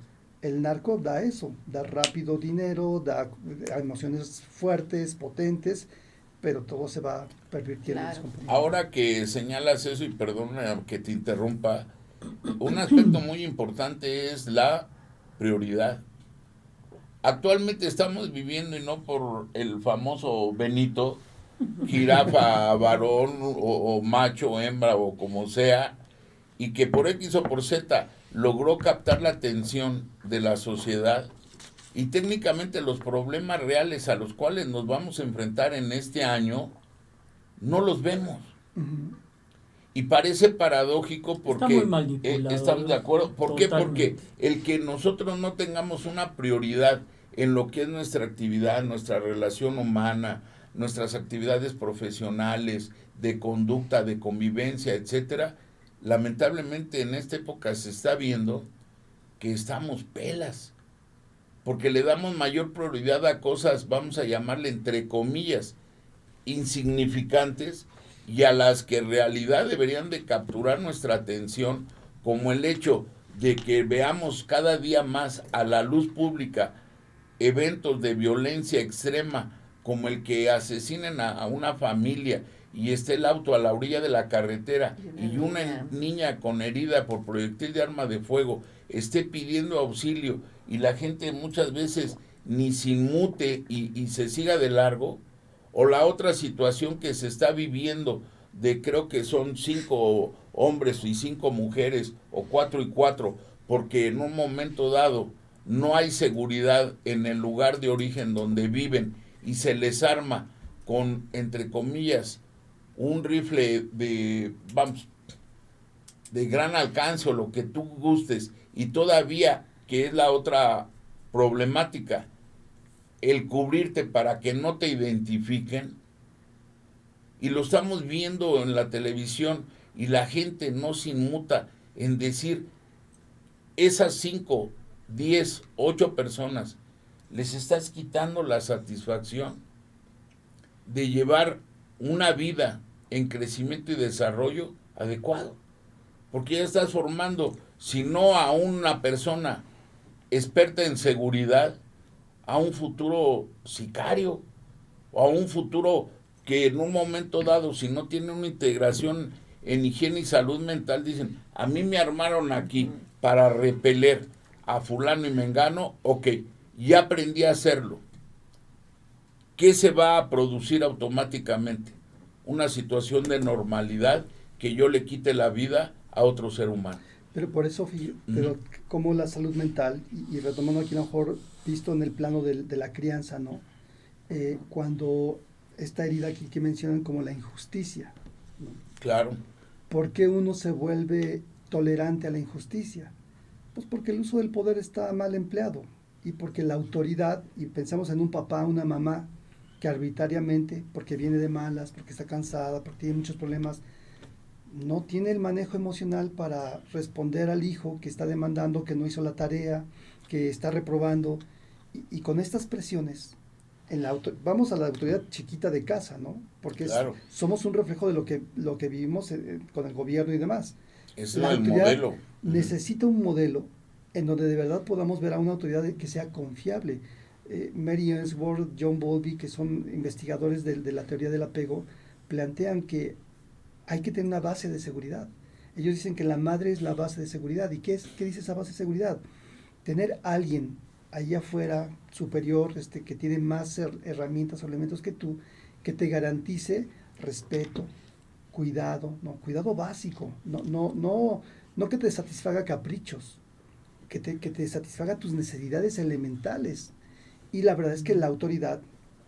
el narco da eso, da rápido dinero, da emociones fuertes, potentes, pero todo se va pervirtiendo. Claro. Ahora que señalas eso, y perdona que te interrumpa, un aspecto muy importante es la prioridad. Actualmente estamos viviendo, y no por el famoso Benito, jirafa, varón, o macho, hembra, o como sea, y que por X o por Z logró captar la atención de la sociedad, y técnicamente los problemas reales a los cuales nos vamos a enfrentar en este año no los vemos. Uh-huh. Y parece paradójico porque Está muy manipulado, estamos de acuerdo. ¿Por qué? Porque totalmente. el que nosotros no tengamos una prioridad en lo que es nuestra actividad, nuestra relación humana, nuestras actividades profesionales, de conducta, de convivencia, etcétera, lamentablemente en esta época se está viendo que estamos pelas, porque le damos mayor prioridad a cosas, vamos a llamarle entre comillas, insignificantes, y a las que en realidad deberían de capturar nuestra atención, como el hecho de que veamos cada día más a la luz pública eventos de violencia extrema, como el que asesinen a una familia y esté el auto a la orilla de la carretera y una niña con herida por proyectil de arma de fuego esté pidiendo auxilio, y la gente muchas veces ni se inmute y se siga de largo. O la otra situación que se está viviendo, de creo que son 5 hombres y 5 mujeres, o 4 y 4, porque en un momento dado no hay seguridad en el lugar de origen donde viven, y se les arma con, entre comillas, un rifle de, vamos, de gran alcance, o lo que tú gustes, y todavía, que es la otra problemática, el cubrirte para que no te identifiquen. Y lo estamos viendo en la televisión, y la gente no se inmuta en decir, esas 5, 10, 8 personas les estás quitando la satisfacción de llevar una vida en crecimiento y desarrollo adecuado. Porque ya estás formando, si no a una persona experta en seguridad, a un futuro sicario, o a un futuro que en un momento dado, si no tiene una integración en higiene y salud mental, dicen, a mí me armaron aquí para repeler a fulano y mengano, ok, ya aprendí a hacerlo. ¿Qué se va a producir automáticamente? Una situación de normalidad que yo le quite la vida a otro ser humano. Pero por eso, pero como la salud mental, y retomando aquí a lo mejor visto en el plano de la crianza, ¿no? Cuando esta herida aquí que mencionan como la injusticia, ¿no? Claro. ¿Por qué uno se vuelve tolerante a la injusticia? Pues porque el uso del poder está mal empleado y porque la autoridad, y pensamos en un papá, una mamá, que arbitrariamente, porque viene de malas, porque está cansada, porque tiene muchos problemas, no tiene el manejo emocional para responder al hijo que está demandando, que no hizo la tarea, que está reprobando, y con estas presiones, vamos a la autoridad chiquita de casa, ¿no? Porque claro, somos un reflejo de lo que vivimos con el gobierno y demás. es La el autoridad modelo. necesita un modelo en donde de verdad podamos ver a una autoridad que sea confiable. Mary Ainsworth, John Bowlby, que son investigadores de la teoría del apego, plantean que hay que tener una base de seguridad. Ellos dicen que la madre es la base de seguridad. ¿Y qué dice esa base de seguridad? Tener a alguien allá afuera, superior, que tiene más herramientas o elementos que tú, que te garantice respeto, cuidado, cuidado básico, no que te satisfaga caprichos, que te satisfaga tus necesidades elementales. Y la verdad es que la autoridad,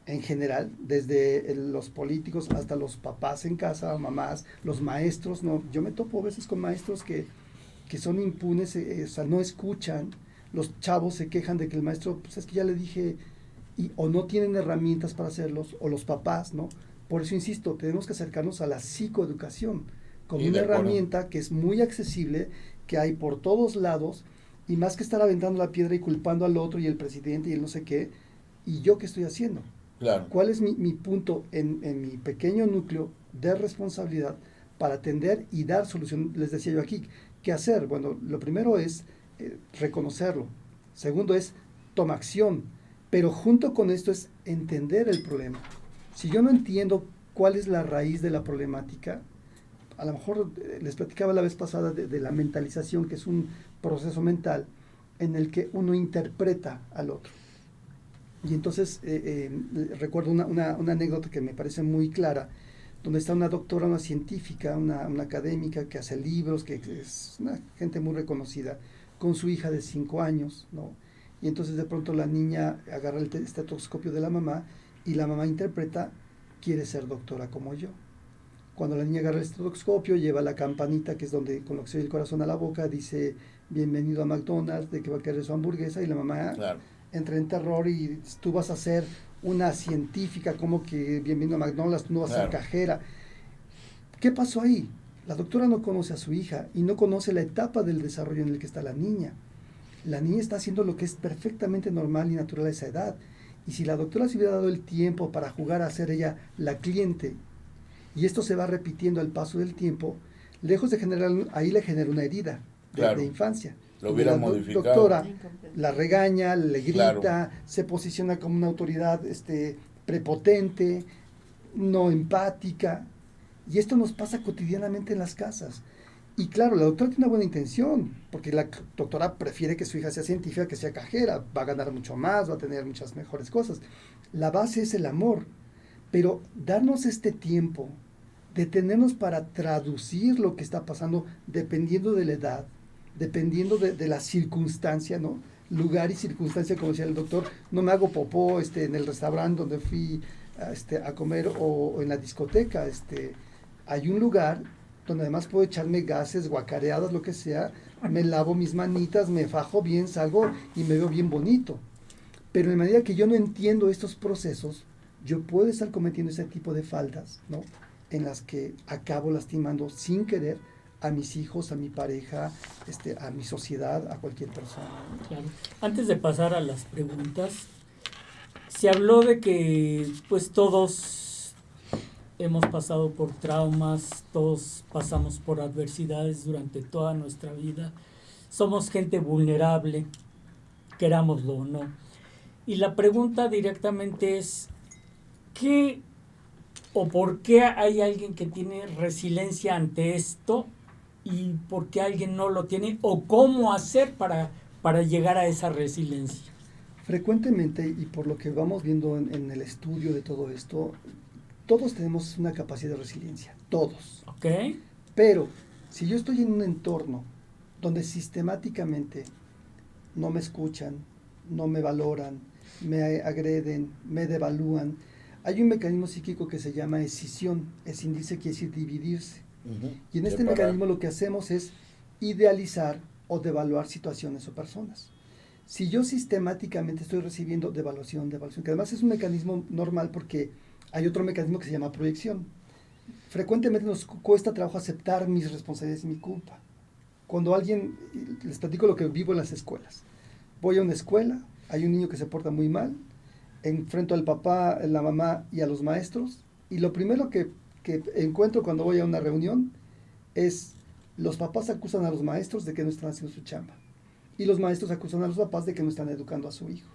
en general, desde los políticos hasta los papás en casa, mamás, los maestros, yo me topo a veces con maestros que son impunes, o sea, no escuchan, los chavos se quejan de que el maestro, pues es que ya le dije, o no tienen herramientas para hacerlos, o los papás, ¿no? Por eso insisto, tenemos que acercarnos a la psicoeducación, como una herramienta que es muy accesible, que hay por todos lados, y más que estar aventando la piedra y culpando al otro y el presidente y el no sé qué, ¿y yo qué estoy haciendo? Claro. ¿Cuál es mi punto en mi pequeño núcleo de responsabilidad para atender y dar solución? Les decía yo aquí, ¿qué hacer? Bueno, lo primero es reconocerlo. Segundo es toma acción. Pero junto con esto es entender el problema. Si yo no entiendo cuál es la raíz de la problemática, a lo mejor les platicaba la vez pasada de la mentalización, que es un proceso mental en el que uno interpreta al otro. Y entonces recuerdo una anécdota que me parece muy clara, donde está una doctora, una científica, una académica que hace libros, que es una gente muy reconocida, con su hija de 5 años, ¿no? Y entonces de pronto la niña agarra el estetoscopio de la mamá y la mamá interpreta, quiere ser doctora como yo. Cuando la niña agarra el estetoscopio, lleva la campanita, que es donde con lo que se oye el corazón a la boca, dice, bienvenido a McDonald's, de que va a querer su hamburguesa, y la mamá entra en terror y tú vas a ser una científica, como que bienvenido a McDonald's, tú no vas a ser cajera. ¿Qué pasó ahí? La doctora no conoce a su hija y no conoce la etapa del desarrollo en el que está la niña. La niña está haciendo lo que es perfectamente normal y natural a esa edad. Y si la doctora se hubiera dado el tiempo para jugar a ser ella la cliente, y esto se va repitiendo al paso del tiempo, lejos de generar, ahí le genera una herida de infancia. Lo hubiera modificado. La doctora la regaña, le grita, se posiciona como una autoridad prepotente, no empática. Y esto nos pasa cotidianamente en las casas. Y claro, la doctora tiene una buena intención, porque la doctora prefiere que su hija sea científica, que sea cajera, va a ganar mucho más, va a tener muchas mejores cosas. La base es el amor, pero darnos este tiempo, detenernos para traducir lo que está pasando, dependiendo de la edad, dependiendo de la circunstancia, ¿no? Lugar y circunstancia, como decía el doctor, no me hago popó en el restaurante donde fui a comer o en la discoteca, hay un lugar donde además puedo echarme gases, guacareadas, lo que sea, me lavo mis manitas, me fajo bien, salgo y me veo bien bonito. Pero en medida que yo no entiendo estos procesos, yo puedo estar cometiendo ese tipo de faltas, ¿no? En las que acabo lastimando sin querer a mis hijos, a mi pareja, a mi sociedad, a cualquier persona. Claro. Antes de pasar a las preguntas, se habló de que pues todos hemos pasado por traumas, todos pasamos por adversidades durante toda nuestra vida. Somos gente vulnerable, querámoslo o no. Y la pregunta directamente es, ¿qué o por qué hay alguien que tiene resiliencia ante esto y por qué alguien no lo tiene? ¿O cómo hacer para llegar a esa resiliencia? Frecuentemente, y por lo que vamos viendo en el estudio de todo esto, todos tenemos una capacidad de resiliencia, todos. ¿Ok? Pero si yo estoy en un entorno donde sistemáticamente no me escuchan, no me valoran, me agreden, me devalúan, hay un mecanismo psíquico que se llama escisión. Escindirse quiere decir dividirse. Y en este mecanismo lo que hacemos es idealizar o devaluar situaciones o personas. Si yo sistemáticamente estoy recibiendo devaluación, que además es un mecanismo normal porque hay otro mecanismo que se llama proyección. Frecuentemente nos cuesta trabajo aceptar mis responsabilidades y mi culpa. Cuando alguien, les platico lo que vivo en las escuelas. Voy a una escuela, hay un niño que se porta muy mal, enfrento al papá, la mamá y a los maestros, y lo primero que encuentro cuando voy a una reunión es los papás acusan a los maestros de que no están haciendo su chamba, y los maestros acusan a los papás de que no están educando a su hijo,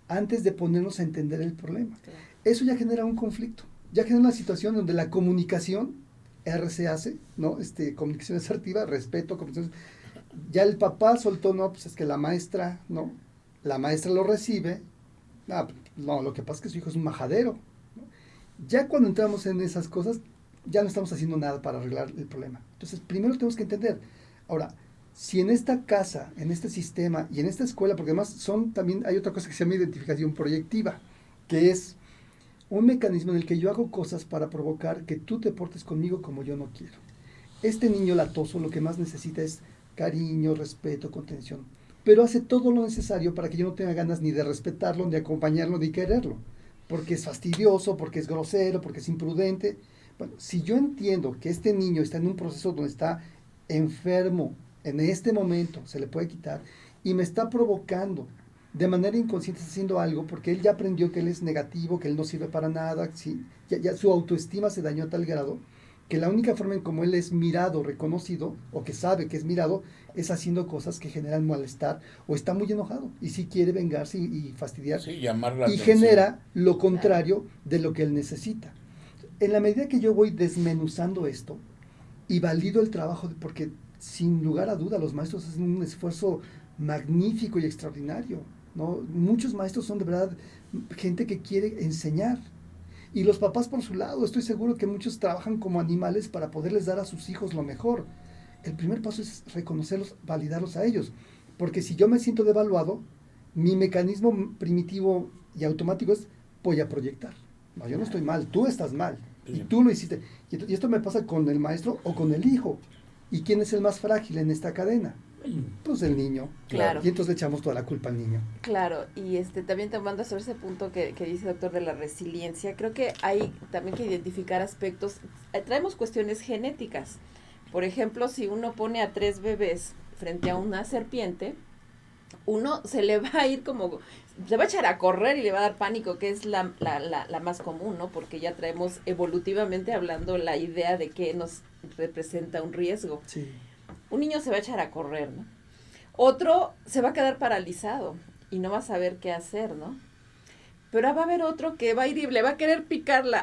antes de ponernos a entender el problema. Claro. Eso ya genera un conflicto, ya genera una situación donde la comunicación, se hace, ¿no? Comunicación asertiva, respeto, comunicación. Ya el papá soltó, no, pues es que la maestra, ¿no? La maestra lo recibe. No, lo que pasa es que su hijo es un majadero, ¿no? Ya cuando entramos en esas cosas, ya no estamos haciendo nada para arreglar el problema. Entonces, primero tenemos que entender. Ahora, si en esta casa, en este sistema y en esta escuela, porque además también hay otra cosa que se llama identificación proyectiva, que es un mecanismo en el que yo hago cosas para provocar que tú te portes conmigo como yo no quiero. Este niño latoso lo que más necesita es cariño, respeto, contención, pero hace todo lo necesario para que yo no tenga ganas ni de respetarlo, ni de acompañarlo, ni quererlo, porque es fastidioso, porque es grosero, porque es imprudente. Bueno, si yo entiendo que este niño está en un proceso donde está enfermo, en este momento se le puede quitar, y me está provocando, de manera inconsciente está haciendo algo, porque él ya aprendió que él es negativo, que él no sirve para nada, ¿sí? ya su autoestima se dañó a tal grado, que la única forma en como él es mirado, reconocido, o que sabe que es mirado, es haciendo cosas que generan malestar, o está muy enojado, y sí quiere vengarse y fastidiar, sí, llamar la y atención. genera lo contrario de lo que él necesita. En la medida que yo voy desmenuzando esto, y valido el trabajo, porque sin lugar a duda los maestros hacen un esfuerzo magnífico y extraordinario, ¿no? Muchos maestros son de verdad gente que quiere enseñar. Y los papás por su lado, estoy seguro que muchos trabajan como animales para poderles dar a sus hijos lo mejor. El primer paso es reconocerlos, validarlos a ellos. Porque si yo me siento devaluado, mi mecanismo primitivo y automático es, voy a proyectar. No, yo no estoy mal, tú estás mal. Y tú lo hiciste. Y esto me pasa con el maestro o con el hijo. ¿Y quién es el más frágil en esta cadena? Pues el niño. Claro. Y entonces le echamos toda la culpa al niño. Claro, y también tomando sobre ese punto que dice el doctor de la resiliencia, creo que hay también que identificar aspectos, traemos cuestiones genéticas. Por ejemplo, si uno pone a 3 bebés frente a una serpiente, uno se le va a ir se va a echar a correr y le va a dar pánico, que es la más común, ¿no? Porque ya traemos evolutivamente hablando la idea de que nos representa un riesgo. Sí. Un niño se va a echar a correr, ¿no? Otro se va a quedar paralizado y no va a saber qué hacer, ¿no? Pero va a haber otro que va a ir y le va a querer picarla,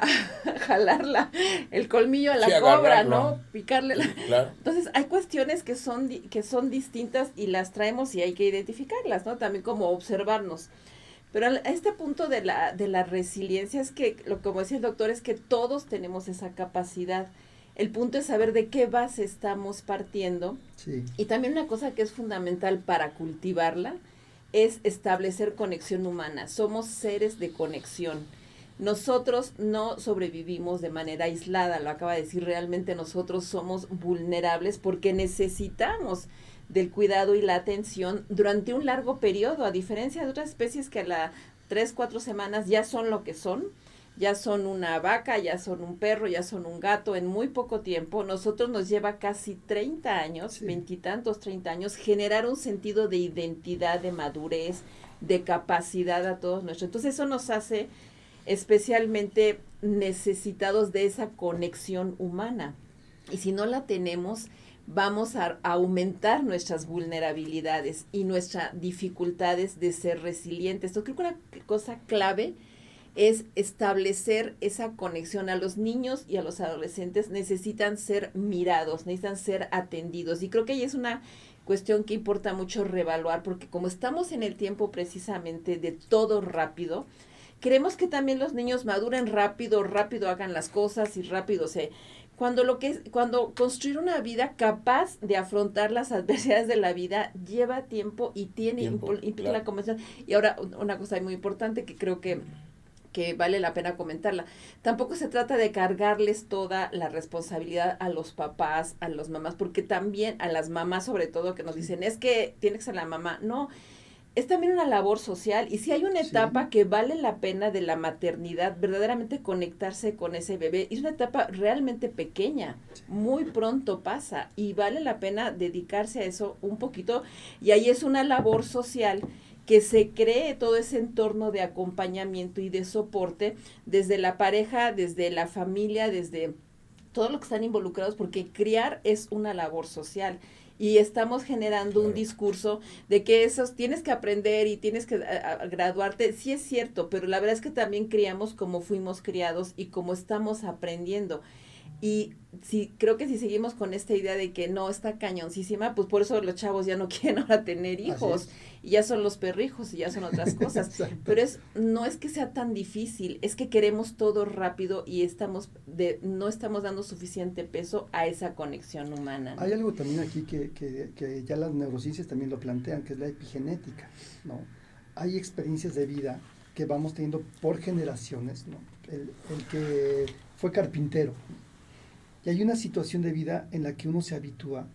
jalarla, el colmillo a la cobra, ¿no? Picarle la... Claro. Entonces, hay cuestiones que son distintas y las traemos y hay que identificarlas, ¿no? También como observarnos. Pero a este punto de la resiliencia es que, como decía el doctor, es que todos tenemos esa capacidad. El punto es saber de qué base estamos partiendo. Sí. Y también una cosa que es fundamental para cultivarla es establecer conexión humana. Somos seres de conexión. Nosotros no sobrevivimos de manera aislada, lo acaba de decir, realmente nosotros somos vulnerables porque necesitamos del cuidado y la atención durante un largo periodo, a diferencia de otras especies que a las 3-4 semanas ya son lo que son. ya son una vaca, ya son un perro, ya son un gato en muy poco tiempo. Nosotros nos lleva casi 30 años, Sí. 20 y tantos, 30 años, generar un sentido de identidad, de madurez, de capacidad a todos nuestros. Entonces eso nos hace especialmente necesitados de esa conexión humana. Y si no la tenemos, vamos a aumentar nuestras vulnerabilidades y nuestras dificultades de ser resilientes. Entonces creo que una cosa clave es establecer esa conexión. A los niños y a los adolescentes necesitan ser mirados, necesitan ser atendidos. Y creo que ahí es una cuestión que importa mucho reevaluar, porque como estamos en el tiempo precisamente de todo rápido, queremos que también los niños maduren rápido, rápido hagan las cosas y rápido cuando construir una vida capaz de afrontar las adversidades de la vida lleva tiempo y implica claro. la conversación. Y ahora una cosa muy importante que creo que vale la pena comentarla. Tampoco se trata de cargarles toda la responsabilidad a los papás, a las mamás, porque también a las mamás sobre todo que nos dicen, es que tiene que ser la mamá. No, es también una labor social y si hay una etapa Sí. que vale la pena de la maternidad, verdaderamente conectarse con ese bebé. Es una etapa realmente pequeña, muy pronto pasa y vale la pena dedicarse a eso un poquito y ahí es una labor social que se cree todo ese entorno de acompañamiento y de soporte desde la pareja, desde la familia, desde todo lo que están involucrados, porque criar es una labor social y estamos generando un discurso de que esos tienes que aprender y tienes que graduarte. Sí es cierto, pero la verdad es que también criamos como fuimos criados y como estamos aprendiendo. Y creo que si seguimos con esta idea de que no, está cañoncísima, pues por eso los chavos ya no quieren ahora tener hijos, y ya son los perrijos y ya son otras cosas. Pero no es que sea tan difícil, es que queremos todo rápido y no estamos dando suficiente peso a esa conexión humana, ¿no? Hay algo también aquí que ya las neurociencias también lo plantean, que es la epigenética, ¿no? Hay experiencias de vida que vamos teniendo por generaciones, ¿no? El que fue carpintero, y hay una situación de vida en la que uno se habitúa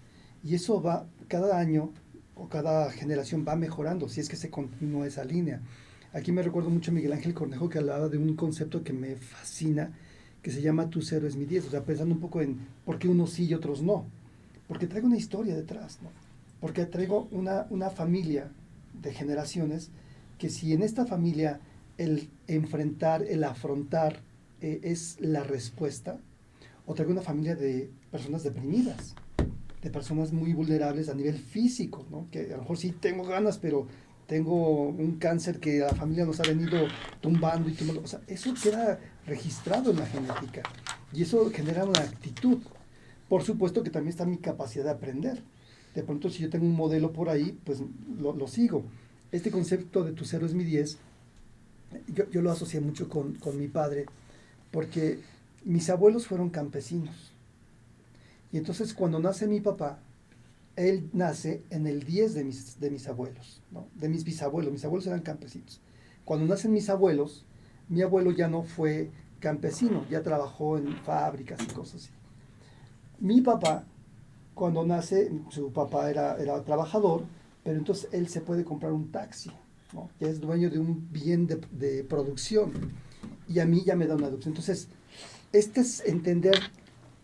y eso va cada año o cada generación va mejorando si es que se continúa esa línea. Aquí me recuerdo mucho a Miguel Ángel Cornejo que hablaba de un concepto que me fascina, que se llama tu cero es mi 10, o sea, pensando un poco en por qué unos sí y otros no. Porque traigo una historia detrás, ¿no? Porque traigo una familia de generaciones que si en esta familia el enfrentar, el afrontar es la respuesta, o traigo una familia de personas deprimidas, de personas muy vulnerables a nivel físico, ¿no? Que a lo mejor sí tengo ganas, pero tengo un cáncer que la familia nos ha venido tumbando y tumbando. O sea, eso queda registrado en la genética y eso genera una actitud. Por supuesto que también está mi capacidad de aprender. De pronto, si yo tengo un modelo por ahí, pues lo sigo. Este concepto de tu cero es mi 10, yo lo asocié mucho con mi padre, porque mis abuelos fueron campesinos. Y entonces cuando nace mi papá, él nace en el 10 de mis abuelos, ¿no? De mis bisabuelos. Mis abuelos eran campesinos. Cuando nacen mis abuelos, mi abuelo ya no fue campesino, ya trabajó en fábricas y cosas así. Mi papá, cuando nace, su papá era trabajador, pero entonces él se puede comprar un taxi, ¿no? Ya es dueño de un bien de producción. Y a mí ya me da una adopción. Entonces, este es entender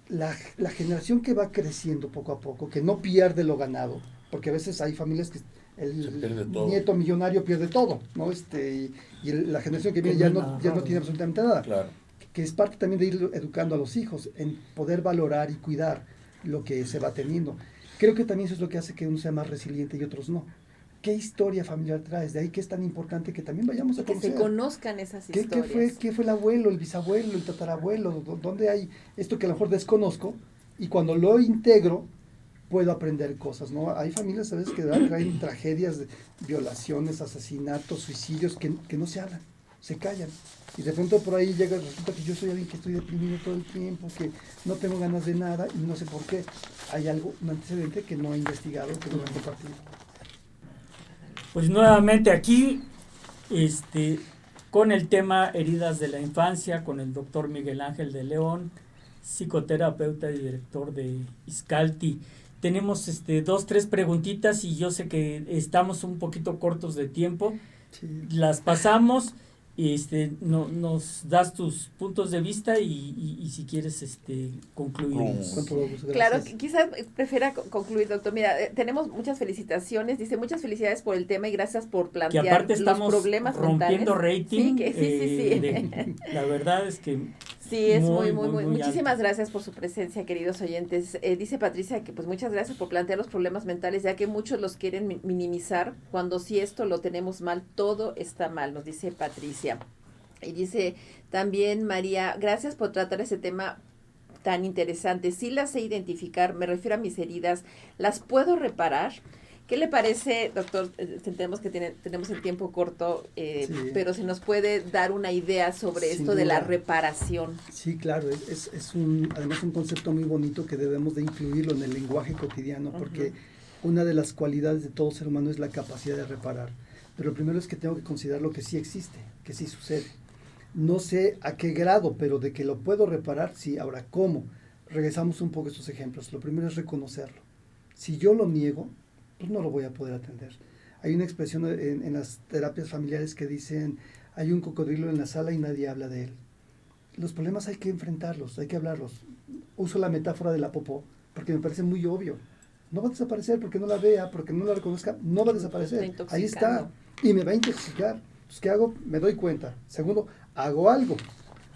la generación que va creciendo poco a poco, que no pierde lo ganado, porque a veces hay familias que el nieto millonario pierde todo, ¿no? Y la generación que viene ya no tiene absolutamente nada. Claro. Que es parte también de ir educando a los hijos en poder valorar y cuidar lo que se va teniendo. Creo que también eso es lo que hace que uno sea más resiliente y otros no. ¿Qué historia familiar traes? De ahí que es tan importante que también vayamos a conocer. Que se conozcan esas historias. ¿Qué fue el abuelo, el bisabuelo, el tatarabuelo? ¿Dónde hay esto que a lo mejor desconozco? Y cuando lo integro, puedo aprender cosas, ¿no? Hay familias a veces que traen tragedias, de violaciones, asesinatos, suicidios, que no se hablan, se callan. Y de pronto por ahí resulta que yo soy alguien que estoy deprimido todo el tiempo, que no tengo ganas de nada y no sé por qué. Hay algo, un antecedente que no he investigado, que no he compartido. Pues nuevamente aquí, con el tema heridas de la infancia, con el doctor Miguel Ángel de León, psicoterapeuta y director de Iscalti. Tenemos 2-3 preguntitas y yo sé que estamos un poquito cortos de tiempo. Sí. Las pasamos nos das tus puntos de vista y si quieres concluimos. Con todo gusto, Claro, gracias. quizás prefiera concluir, doctor. Mira, tenemos muchas felicitaciones. Dice, muchas felicidades por el tema y gracias por Que plantear aparte los estamos problemas rompiendo mentales. rating. Sí. La verdad es que Sí, es muy muy Muchísimas alto. gracias por su presencia, queridos oyentes. Dice Patricia que pues muchas gracias por plantear los problemas mentales, ya que muchos los quieren minimizar, cuando si esto lo tenemos mal, todo está mal, nos dice Patricia. Y dice también María, gracias por tratar ese tema tan interesante. Sí las sé identificar, me refiero a mis heridas, ¿las puedo reparar? ¿Qué le parece, doctor? Entendemos que tenemos el tiempo corto, Sí. pero si nos puede dar una idea sobre Sin esto de la duda. reparación. Sí, claro, es además un concepto muy bonito que debemos de incluirlo en el lenguaje cotidiano, porque una de las cualidades de todo ser humano es la capacidad de reparar. Pero lo primero es que tengo que considerar lo que sí existe, que sí sucede. No sé a qué grado, pero de que lo puedo reparar, sí. Ahora, ¿cómo? Regresamos un poco a estos ejemplos. Lo primero es reconocerlo. Si yo lo niego, pues no lo voy a poder atender. Hay una expresión en las terapias familiares que dicen, hay un cocodrilo en la sala y nadie habla de él. Los problemas hay que enfrentarlos, hay que hablarlos. Uso la metáfora de la popó, porque me parece muy obvio. No va a desaparecer porque no la vea, porque no la reconozca, no va a desaparecer. Ahí está. Y me va a intoxicar. Pues, ¿qué hago? Me doy cuenta. Segundo, hago algo.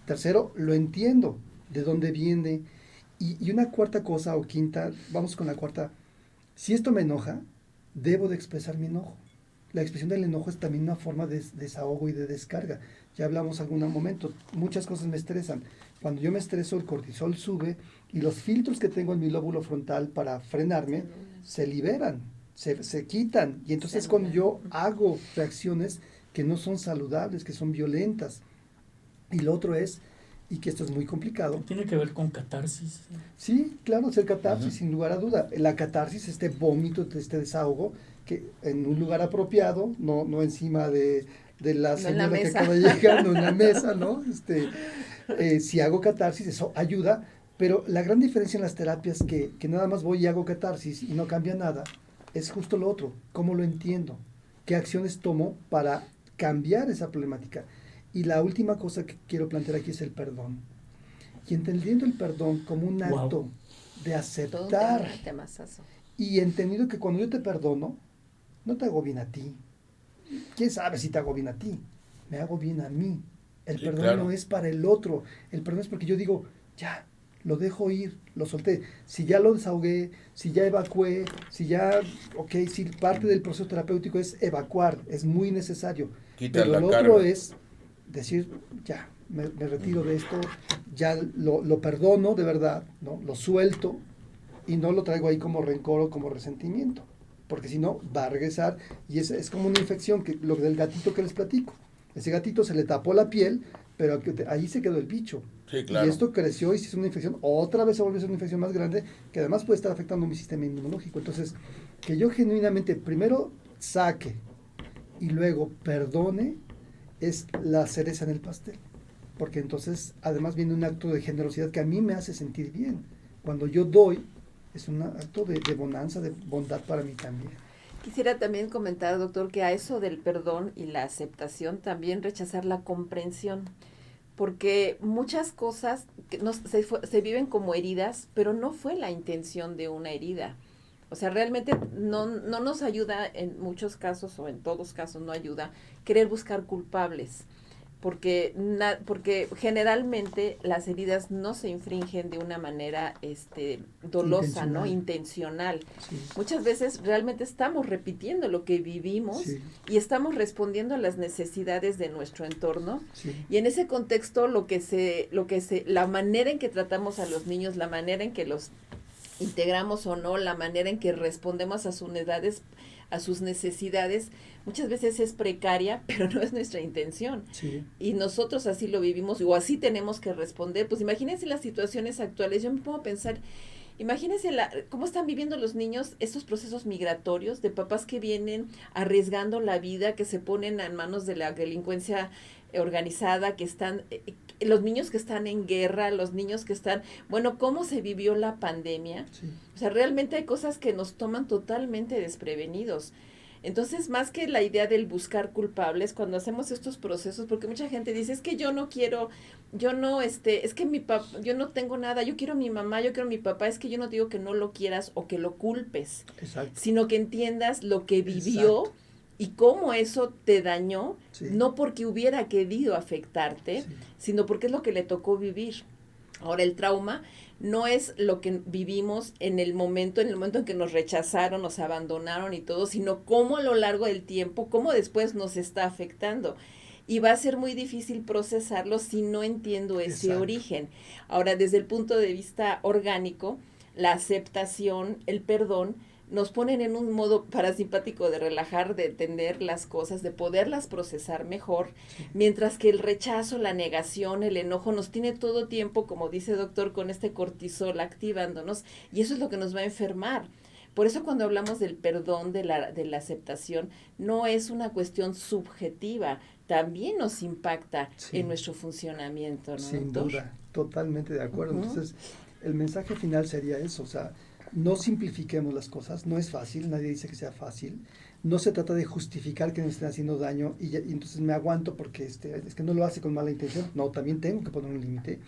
Tercero, lo entiendo. ¿De dónde viene? Y una cuarta cosa, o quinta, vamos con la cuarta. Si esto me enoja, debo de expresar mi enojo. La expresión del enojo es también una forma de desahogo y de descarga. Ya hablamos algún momento, muchas cosas me estresan. Cuando yo me estreso, el cortisol sube y los filtros que tengo en mi lóbulo frontal para frenarme se liberan, se quitan. Y entonces cuando yo hago reacciones que no son saludables, que son violentas. Y lo otro es, y que esto es muy complicado. Tiene que ver con catarsis. Sí, claro, hacer catarsis, sin lugar a duda. La catarsis, este vómito, este desahogo, que en un lugar apropiado, no encima de la señora que acaba de llegar, no en la mesa, ¿no? Si hago catarsis, eso ayuda, pero la gran diferencia en las terapias que nada más voy y hago catarsis y no cambia nada, es justo lo otro, cómo lo entiendo, qué acciones tomo para cambiar esa problemática. Y la última cosa que quiero plantear aquí es el perdón. Y entendiendo el perdón como un acto de aceptar, y entendiendo que cuando yo te perdono, no te hago bien a ti. ¿Quién sabe si te hago bien a ti? Me hago bien a mí. El perdón no es para el otro. El perdón es porque yo digo, ya, lo dejo ir, lo solté. Si ya lo desahogué, si ya evacué, si parte del proceso terapéutico es evacuar, es muy necesario. Pero lo otro es decir, ya, me retiro de esto, ya lo perdono de verdad, ¿no? Lo suelto y no lo traigo ahí como rencor o como resentimiento, porque si no va a regresar y es como una infección, que lo del gatito que les platico. Ese gatito se le tapó la piel, pero ahí se quedó el bicho. Sí, claro. Y esto creció y se hizo una infección, otra vez se volvió a ser una infección más grande, que además puede estar afectando mi sistema inmunológico. Entonces, que yo genuinamente primero saque y luego perdone, es la cereza en el pastel, porque entonces además viene un acto de generosidad que a mí me hace sentir bien. Cuando yo doy, es un acto de bonanza, de bondad para mí también. Quisiera también comentar, doctor, que a eso del perdón y la aceptación también rechazar la comprensión, porque muchas cosas que se viven como heridas, pero no fue la intención de una herida. O sea, realmente no nos ayuda en muchos casos, o en todos casos no ayuda, querer buscar culpables, porque generalmente las heridas no se infringen de una manera dolosa, ¿no? Intencional. Sí. Muchas veces realmente estamos repitiendo lo que vivimos y estamos respondiendo a las necesidades de nuestro entorno. Sí. Y en ese contexto la manera en que tratamos a los niños, la manera en que los integramos o no, la manera en que respondemos a sus necesidades, muchas veces es precaria, pero no es nuestra intención. Sí. Y nosotros así lo vivimos, o así tenemos que responder. Pues imagínense las situaciones actuales. Yo me pongo a pensar, imagínense cómo están viviendo los niños estos procesos migratorios de papás que vienen arriesgando la vida, que se ponen en manos de la delincuencia organizada, que están, los niños que están en guerra, los niños que están, cómo se vivió la pandemia. Sí. O sea, realmente hay cosas que nos toman totalmente desprevenidos. Entonces, más que la idea del buscar culpables, cuando hacemos estos procesos, porque mucha gente dice, es que yo no quiero, es que mi papá, yo no tengo nada, yo quiero a mi mamá, yo quiero a mi papá, es que yo no digo que no lo quieras o que lo culpes, Exacto. sino que entiendas lo que vivió. Exacto. Y cómo eso te dañó, sí. No porque hubiera querido afectarte, sí. Sino porque es lo que le tocó vivir. Ahora, el trauma no es lo que vivimos en el momento en que nos rechazaron, nos abandonaron y todo, sino cómo a lo largo del tiempo, cómo después nos está afectando. Y va a ser muy difícil procesarlo si no entiendo ese Exacto. Origen. Ahora, desde el punto de vista orgánico, la aceptación, el perdón, nos ponen en un modo parasimpático de relajar, de entender las cosas, de poderlas procesar mejor, sí. Mientras que el rechazo, la negación, el enojo nos tiene todo tiempo, como dice el doctor, con este cortisol activándonos, y eso es lo que nos va a enfermar. Por eso cuando hablamos del perdón, de la aceptación, no es una cuestión subjetiva, también nos impacta sí. En nuestro funcionamiento, ¿no, Sin doctor? duda, totalmente de acuerdo. Entonces, el mensaje final sería eso, o sea, no simplifiquemos las cosas, no es fácil, nadie dice que sea fácil, no se trata de justificar que nos estén haciendo daño y entonces me aguanto porque es que no lo hace con mala intención, no, también tengo que poner un límite,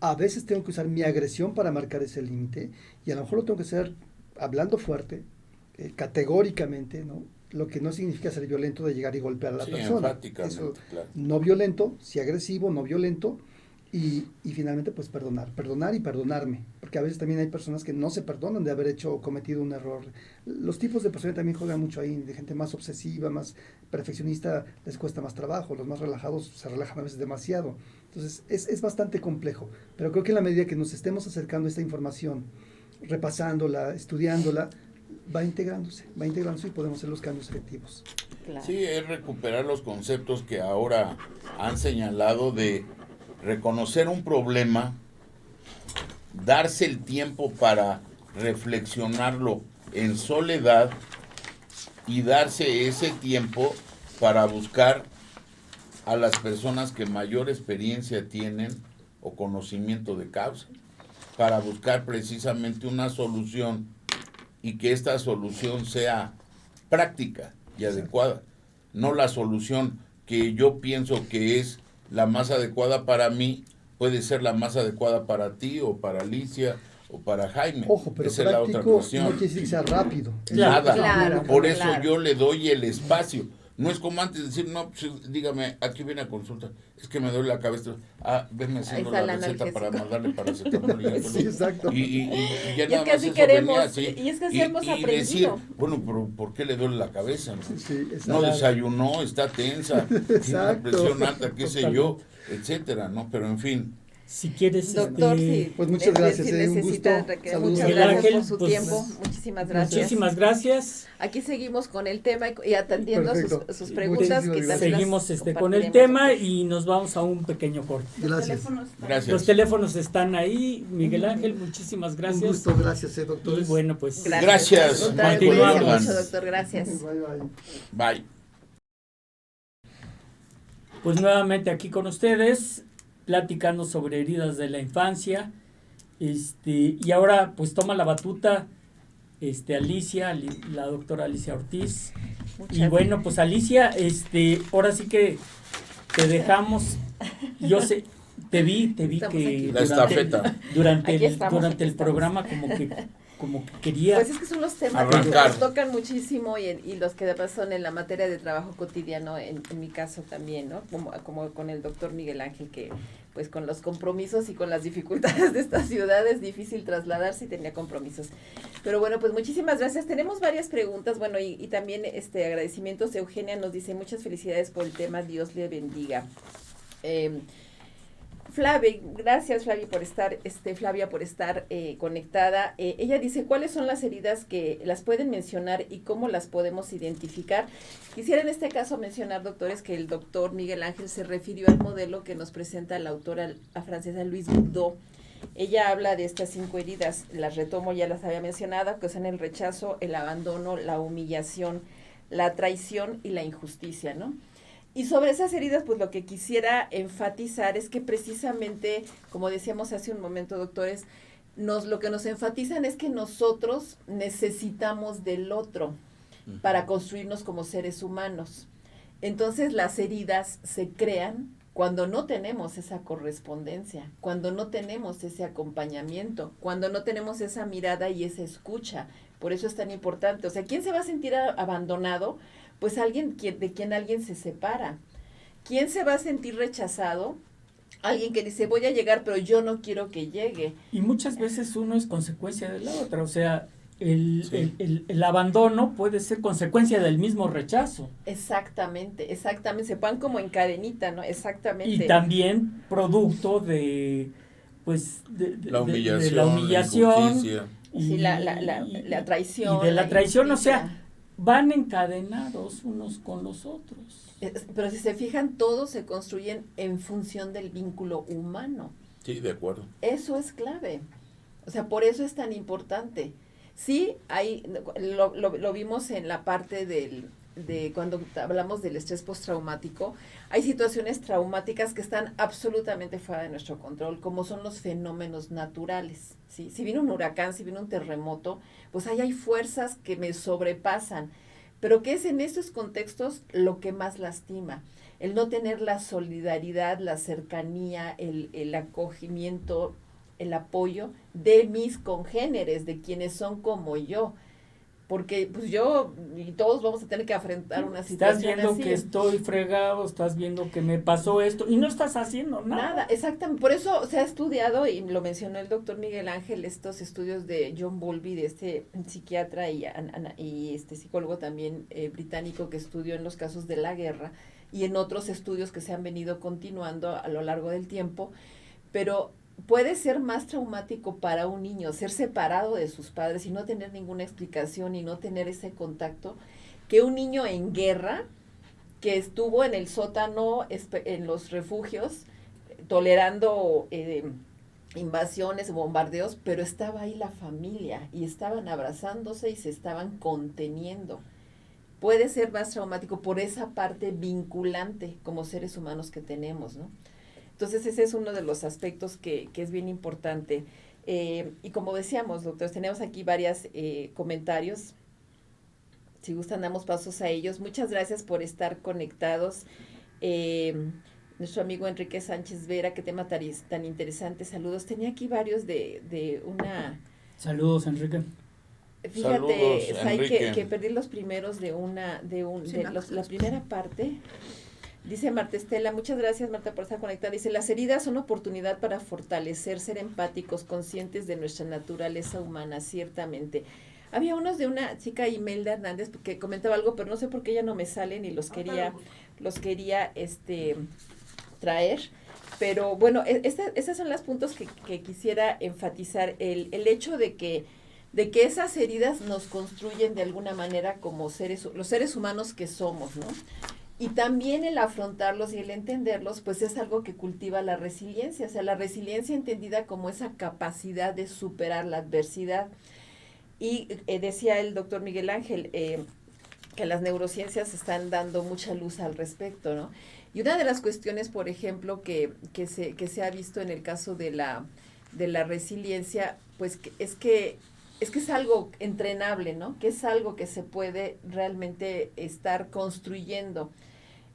a veces tengo que usar mi agresión para marcar ese límite y a lo mejor lo tengo que hacer hablando fuerte, categóricamente, ¿no? Lo que no significa ser violento de llegar y golpear a la persona. Eso, claro. No violento, sí agresivo, no violento. Y finalmente, pues perdonar y perdonarme, porque a veces también hay personas que no se perdonan de haber hecho o cometido un error. Los tipos de personas también juegan mucho ahí, de gente más obsesiva, más perfeccionista, les cuesta más trabajo, los más relajados se relajan a veces demasiado. Entonces, es bastante complejo, pero creo que en la medida que nos estemos acercando a esta información, repasándola, estudiándola, va integrándose y podemos hacer los cambios efectivos. Claro. Sí, es recuperar los conceptos que ahora han señalado de reconocer un problema, darse el tiempo para reflexionarlo en soledad y darse ese tiempo para buscar a las personas que mayor experiencia tienen o conocimiento de causa, para buscar precisamente una solución y que esta solución sea práctica y adecuada, no la solución que yo pienso que es la más adecuada para mí, puede ser la más adecuada para ti o para Alicia o para Jaime. Ojo, pero esa práctico es la otra cuestión. No quiere decir que sea rápido. Nada, claro, por eso yo le doy el espacio. No es como antes decir, no, pues, dígame, aquí viene a consulta, es que me duele la cabeza. Venme haciendo la receta para mandarle paracetamol. Sí, exacto. Y ya y nada es que más así eso queremos, venía, ¿sí? y es que así hemos aprendido. Y decir, bueno, pero ¿por qué le duele la cabeza? No, sí, no desayunó, está tensa, tiene una presión alta, qué sé yo, etcétera, ¿no? Pero en fin. Si quieres, doctor, sí, pues muchas gracias, un gusto. Muchas gracias por su tiempo. Muchísimas gracias. Muchísimas gracias. Aquí seguimos con el tema y atendiendo sus preguntas. Seguimos con el tema y nos vamos a un pequeño corte. Gracias. Los teléfonos están ahí, Miguel Ángel, muchísimas gracias. Un gusto, gracias, doctor. Y bueno, pues gracias. Continuamos. Mucho, doctor, gracias. Bye. Pues nuevamente aquí con ustedes, platicando sobre heridas de la infancia, y ahora pues toma la batuta Alicia, la doctora Alicia Ortiz. Y bueno, pues Alicia, ahora sí que te dejamos, yo sé, te vi que durante el programa como que quería. Pues es que son los temas que nos tocan muchísimo y los que son en la materia de trabajo cotidiano, en mi caso también, ¿no? Como con el doctor Miguel Ángel, que pues con los compromisos y con las dificultades de esta ciudad es difícil trasladarse y tenía compromisos. Pero bueno, pues muchísimas gracias. Tenemos varias preguntas, bueno, y también agradecimientos. Eugenia nos dice, muchas felicidades por el tema, Dios le bendiga. Flavia, gracias Flavia por estar conectada. Ella dice, ¿cuáles son las heridas que las pueden mencionar y cómo las podemos identificar? Quisiera en este caso mencionar, doctores, que el doctor Miguel Ángel se refirió al modelo que nos presenta la autora francesa Louise Bourdeau. Ella habla de estas 5 heridas, las retomo, ya las había mencionado, que son el rechazo, el abandono, la humillación, la traición y la injusticia, ¿no? Y sobre esas heridas, pues lo que quisiera enfatizar es que precisamente, como decíamos hace un momento, doctores, lo que nos enfatizan es que nosotros necesitamos del otro. para construirnos como seres humanos. Entonces las heridas se crean cuando no tenemos esa correspondencia, cuando no tenemos ese acompañamiento, cuando no tenemos esa mirada y esa escucha. Por eso es tan importante. O sea, ¿quién se va a sentir abandonado? Pues alguien de quien alguien se separa. ¿Quién se va a sentir rechazado? Alguien que dice, voy a llegar, pero yo no quiero que llegue. Y muchas veces uno es consecuencia de la otra, o sea, Sí. el abandono puede ser consecuencia del mismo rechazo. Exactamente, se ponen como en cadenita, ¿no? Exactamente. Y también producto de, pues, La humillación, de la humillación. injusticia. Sí, la traición. Y de la traición, o sea, injusticia. van encadenados unos con los otros. Pero si se fijan, todos se construyen en función del vínculo humano. Sí, de acuerdo. Eso es clave. O sea, por eso es tan importante. Sí, lo vimos en la parte de cuando hablamos del estrés postraumático. Hay situaciones traumáticas que están absolutamente fuera de nuestro control, como son los fenómenos naturales, ¿sí? Si viene un huracán, si viene un terremoto, pues ahí hay fuerzas que me sobrepasan. Pero ¿qué es en estos contextos lo que más lastima? El no tener la solidaridad, la cercanía, el acogimiento, el apoyo de mis congéneres, de quienes son como yo. Porque pues yo y todos vamos a tener que afrontar una situación Estás viendo así. que estoy fregado, estás viendo que me pasó esto y no estás haciendo nada. Nada, exactamente. Por eso se ha estudiado, y lo mencionó el doctor Miguel Ángel, estos estudios de John Bowlby, de este psiquiatra y este psicólogo también británico que estudió en los casos de la guerra y en otros estudios que se han venido continuando a lo largo del tiempo, pero puede ser más traumático para un niño ser separado de sus padres y no tener ninguna explicación y no tener ese contacto que un niño en guerra que estuvo en el sótano, en los refugios, tolerando invasiones, bombardeos, pero estaba ahí la familia y estaban abrazándose y se estaban conteniendo. Puede ser más traumático por esa parte vinculante como seres humanos que tenemos, ¿no? Entonces ese es uno de los aspectos que es bien importante. Y como decíamos, doctores, tenemos aquí varios comentarios. Si gustan, damos pasos a ellos. Muchas gracias por estar conectados. Nuestro amigo Enrique Sánchez Vera, qué tema tan interesante. Saludos. Tenía aquí varios de una... Saludos, Enrique. Fíjate, Saludos, Sai, Enrique. que perdí los primeros la primera parte. Dice Marta Estela, muchas gracias Marta por estar conectada. Dice, las heridas son oportunidad para fortalecer, ser empáticos, conscientes de nuestra naturaleza humana, ciertamente. Había unos de una chica, Imelda Hernández, que comentaba algo, pero no sé por qué ya no me salen y los quería traer. Pero bueno, esos son los puntos que quisiera enfatizar. El hecho de que esas heridas nos construyen de alguna manera como los seres humanos que somos, ¿no? Y también el afrontarlos y el entenderlos, pues es algo que cultiva la resiliencia, o sea, la resiliencia entendida como esa capacidad de superar la adversidad. Y decía el doctor Miguel Ángel que las neurociencias están dando mucha luz al respecto, ¿no? Y una de las cuestiones, por ejemplo, que se ha visto en el caso de la resiliencia, pues es que es algo entrenable, ¿no? Que es algo que se puede realmente estar construyendo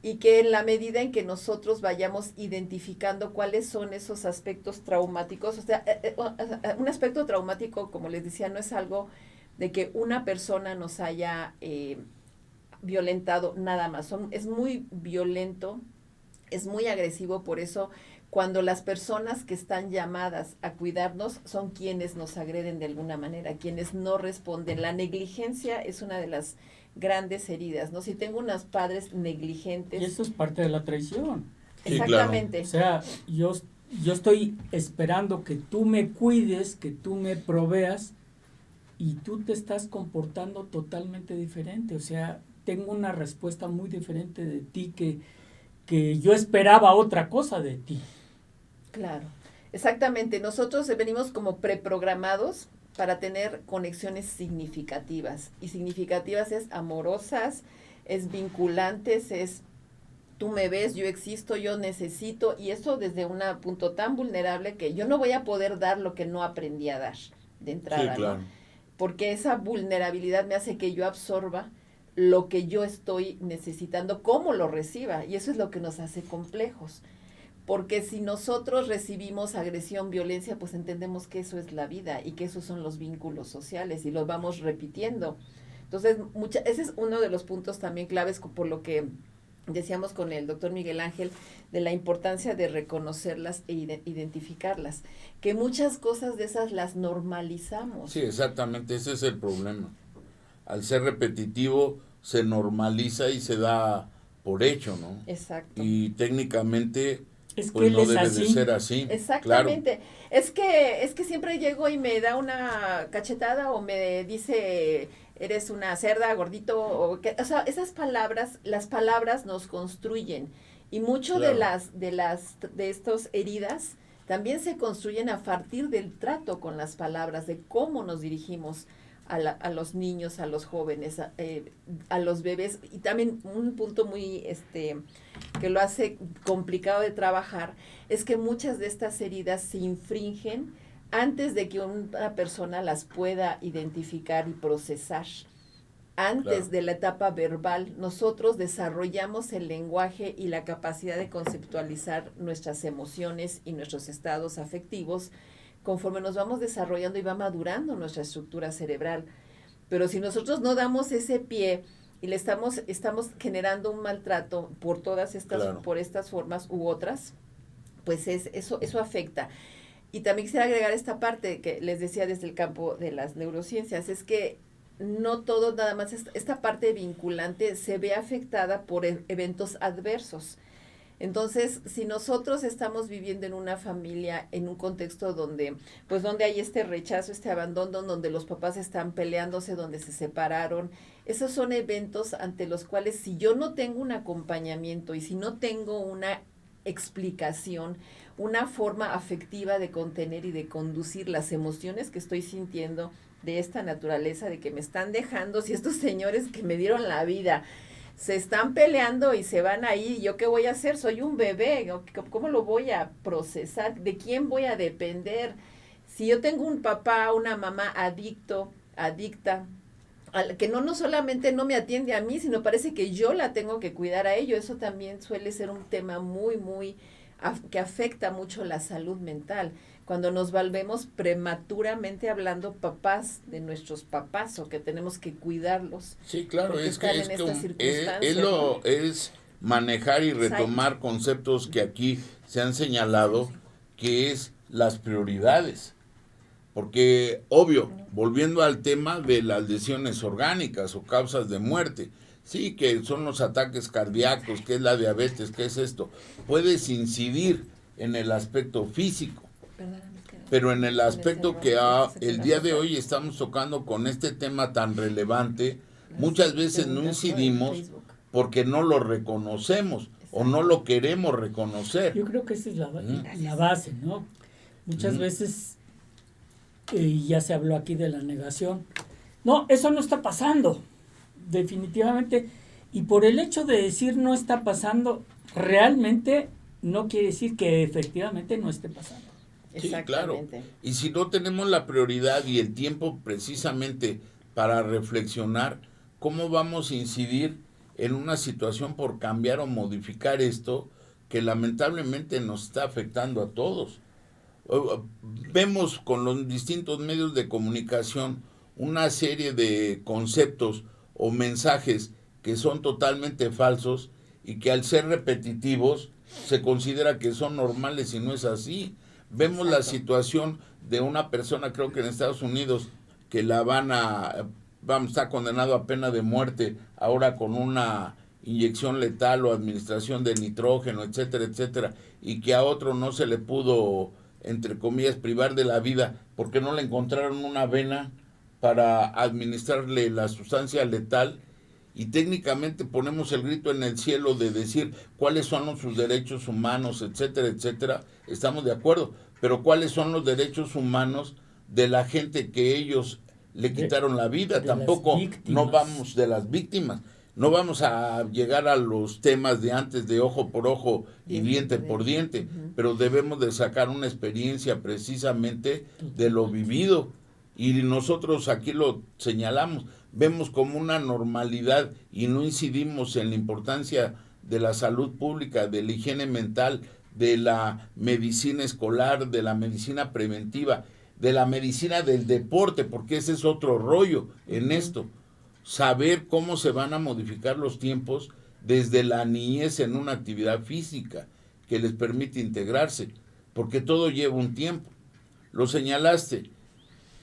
y que en la medida en que nosotros vayamos identificando cuáles son esos aspectos traumáticos, o sea, un aspecto traumático, como les decía, no es algo de que una persona nos haya violentado nada más, es muy violento, es muy agresivo, por eso cuando las personas que están llamadas a cuidarnos son quienes nos agreden de alguna manera, quienes no responden. La negligencia es una de las grandes heridas, ¿no? Si tengo unos padres negligentes. Y eso es parte de la traición. Sí, Exactamente. O sea, yo estoy esperando que tú me cuides, que tú me proveas, y tú te estás comportando totalmente diferente. O sea, tengo una respuesta muy diferente de ti que yo esperaba otra cosa de ti. Claro, exactamente. Nosotros venimos como preprogramados para tener conexiones significativas. Y significativas es amorosas, es vinculantes, es tú me ves, yo existo, yo necesito. Y eso desde un punto tan vulnerable que yo no voy a poder dar lo que no aprendí a dar de entrada, Sí, claro. ¿no? Porque esa vulnerabilidad me hace que yo absorba lo que yo estoy necesitando, cómo lo reciba, y eso es lo que nos hace complejos. Porque si nosotros recibimos agresión, violencia, pues entendemos que eso es la vida y que esos son los vínculos sociales y los vamos repitiendo. Entonces, ese es uno de los puntos también claves por lo que decíamos con el doctor Miguel Ángel, de la importancia de reconocerlas e identificarlas, que muchas cosas de esas las normalizamos. Sí, exactamente, ese es el problema. Al ser repetitivo, se normaliza y se da por hecho, ¿no? Exacto. Y técnicamente, Es que pues él no es debe así. de ser así. Exactamente. Claro. Es que siempre llego y me da una cachetada o me dice eres una cerda, gordito, o sea, esas palabras, las palabras nos construyen y mucho claro. de estas heridas también se construyen a partir del trato con las palabras, de cómo nos dirigimos a los niños, a los jóvenes, a los bebés. Y también un punto muy que lo hace complicado de trabajar es que muchas de estas heridas se infringen antes de que una persona las pueda identificar y procesar. Antes claro. de la etapa verbal, nosotros desarrollamos el lenguaje y la capacidad de conceptualizar nuestras emociones y nuestros estados afectivos conforme nos vamos desarrollando y va madurando nuestra estructura cerebral. Pero si nosotros no damos ese pie y le estamos generando un maltrato por todas estas, claro. por estas formas u otras, pues eso afecta. Y también quisiera agregar esta parte que les decía desde el campo de las neurociencias, es que no todo, nada más esta parte vinculante se ve afectada por eventos adversos. Entonces, si nosotros estamos viviendo en una familia, en un contexto donde hay este rechazo, este abandono, donde los papás están peleándose, donde se separaron, esos son eventos ante los cuales si yo no tengo un acompañamiento y si no tengo una explicación, una forma afectiva de contener y de conducir las emociones que estoy sintiendo de esta naturaleza, de que me están dejando, si estos señores que me dieron la vida se están peleando y se van ahí, ¿yo qué voy a hacer? Soy un bebé, ¿cómo lo voy a procesar? ¿De quién voy a depender? Si yo tengo un papá, una mamá adicta, que no solamente no me atiende a mí, sino parece que yo la tengo que cuidar a ello, eso también suele ser un tema muy que afecta mucho la salud mental. Cuando nos volvemos prematuramente hablando papás de nuestros papás o que tenemos que cuidarlos. Sí, claro, es ¿no? Es manejar y retomar Exacto. Conceptos que aquí se han señalado, que es las prioridades. Porque, obvio, volviendo al tema de las lesiones orgánicas o causas de muerte, sí, que son los ataques cardíacos, que es la diabetes, que es esto, puedes incidir en el aspecto físico. Pero en el aspecto que el día de hoy estamos tocando con este tema tan relevante, muchas veces no incidimos porque no lo reconocemos o no lo queremos reconocer. Yo creo que esa es la base, ¿no? Muchas veces, ya se habló aquí de la negación, no, eso no está pasando, definitivamente, y por el hecho de decir no está pasando, realmente no quiere decir que efectivamente no esté pasando. Sí, claro. Y si no tenemos la prioridad y el tiempo precisamente para reflexionar cómo vamos a incidir en una situación por cambiar o modificar esto que lamentablemente nos está afectando a todos. Vemos con los distintos medios de comunicación una serie de conceptos o mensajes que son totalmente falsos y que al ser repetitivos se considera que son normales y no es así. Vemos Exacto. La situación de una persona, creo que en Estados Unidos, que está condenado a pena de muerte, ahora con una inyección letal o administración de nitrógeno, etcétera, etcétera, y que a otro no se le pudo, entre comillas, privar de la vida, porque no le encontraron una vena para administrarle la sustancia letal, y técnicamente ponemos el grito en el cielo de decir cuáles son sus derechos humanos, etcétera, etcétera, estamos de acuerdo, pero cuáles son los derechos humanos de la gente que ellos le quitaron la vida, tampoco no vamos de las víctimas, no vamos a llegar a los temas de antes de ojo por ojo y diente por diente, pero debemos de sacar una experiencia precisamente de lo vivido, y nosotros aquí lo señalamos, vemos como una normalidad y no incidimos en la importancia de la salud pública, de la higiene mental, de la medicina escolar, de la medicina preventiva, de la medicina del deporte, porque ese es otro rollo en esto. Saber cómo se van a modificar los tiempos desde la niñez en una actividad física que les permite integrarse, porque todo lleva un tiempo. Lo señalaste,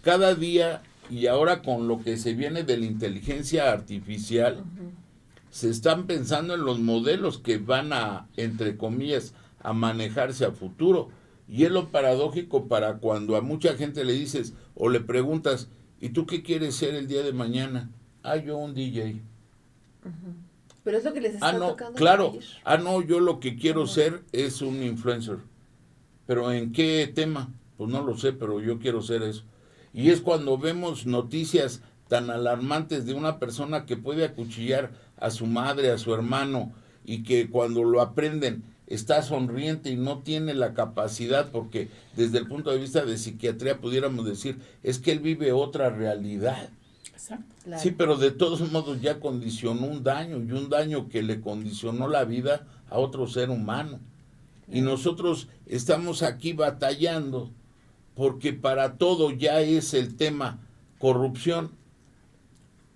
cada día, y ahora con lo que se viene de la inteligencia artificial, se están pensando en los modelos que van a, entre comillas, a manejarse a futuro. Y es lo paradójico para cuando a mucha gente le dices o le preguntas, ¿y tú qué quieres ser el día de mañana? Yo un DJ. Pero es lo que les está no, tocando. claro. No, yo lo que quiero ser es un influencer. ¿Pero en qué tema? Pues no lo sé, pero yo quiero ser eso. Y es cuando vemos noticias tan alarmantes de una persona que puede acuchillar a su madre, a su hermano, y que cuando lo aprenden está sonriente y no tiene la capacidad, porque desde el punto de vista de psiquiatría pudiéramos decir, es que él vive otra realidad. Exacto. Claro. Sí, pero de todos modos ya condicionó un daño, y un daño que le condicionó la vida a otro ser humano. Y nosotros estamos aquí batallando porque para todo ya es el tema corrupción.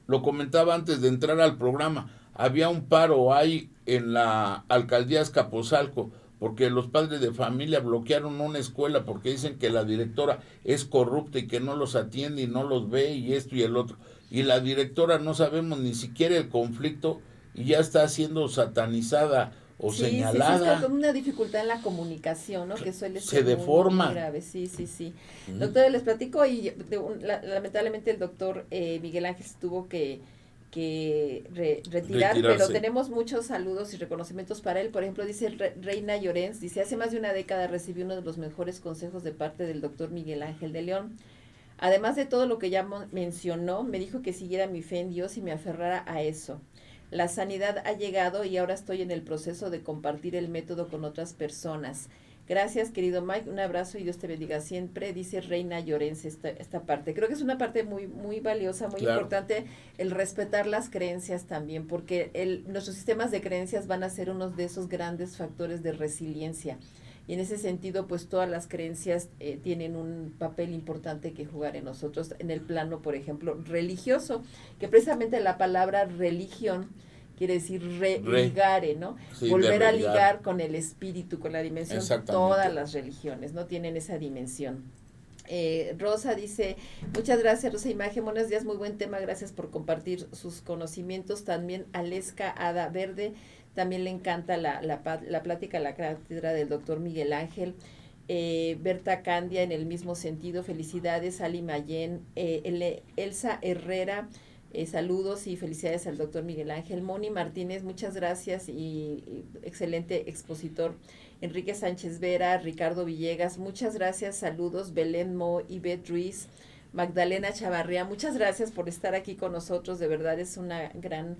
Lo comentaba antes de entrar al programa, había un paro ahí en la alcaldía Azcapotzalco porque los padres de familia bloquearon una escuela porque dicen que la directora es corrupta y que no los atiende y no los ve y esto y el otro. Y la directora no sabemos ni siquiera el conflicto y ya está siendo satanizada o señalada. Sí, está con una dificultad en la comunicación, ¿no? Que suele ser se deforma. muy grave, sí. Doctor, les platico y lamentablemente el doctor Miguel Ángel tuvo que retirar, pero tenemos muchos saludos y reconocimientos para él. Por ejemplo, dice Reina Llorens, dice, hace más de una década recibí uno de los mejores consejos de parte del doctor Miguel Ángel de León. Además de todo lo que ya mencionó, me dijo que siguiera mi fe en Dios y me aferrara a eso. La sanidad ha llegado y ahora estoy en el proceso de compartir el método con otras personas. Gracias, querido Mike, un abrazo y Dios te bendiga siempre, dice Reina Llorens esta parte. Creo que es una parte muy muy valiosa, muy importante, el respetar las creencias también, porque nuestros sistemas de creencias van a ser uno de esos grandes factores de resiliencia. Y en ese sentido, pues todas las creencias tienen un papel importante que jugar en nosotros, en el plano, por ejemplo, religioso, que precisamente la palabra religión quiere decir ligare, ¿no? Sí, volver a ligar con el espíritu, con la dimensión. Exactamente. Todas las religiones, ¿no? Tienen esa dimensión. Rosa dice, muchas gracias Rosa Imagen, buenos días, muy buen tema, gracias por compartir sus conocimientos. También Aleska Ada Verde, también le encanta la plática, la cátedra del doctor Miguel Ángel. Berta Candia en el mismo sentido, felicidades. Ali Mayen, Elsa Herrera, saludos y felicidades al doctor Miguel Ángel. Moni Martínez, muchas gracias y excelente expositor. Enrique Sánchez Vera, Ricardo Villegas, muchas gracias, saludos. Belén Mo, Ivette Ruiz, Magdalena Chavarría, muchas gracias por estar aquí con nosotros, de verdad es una gran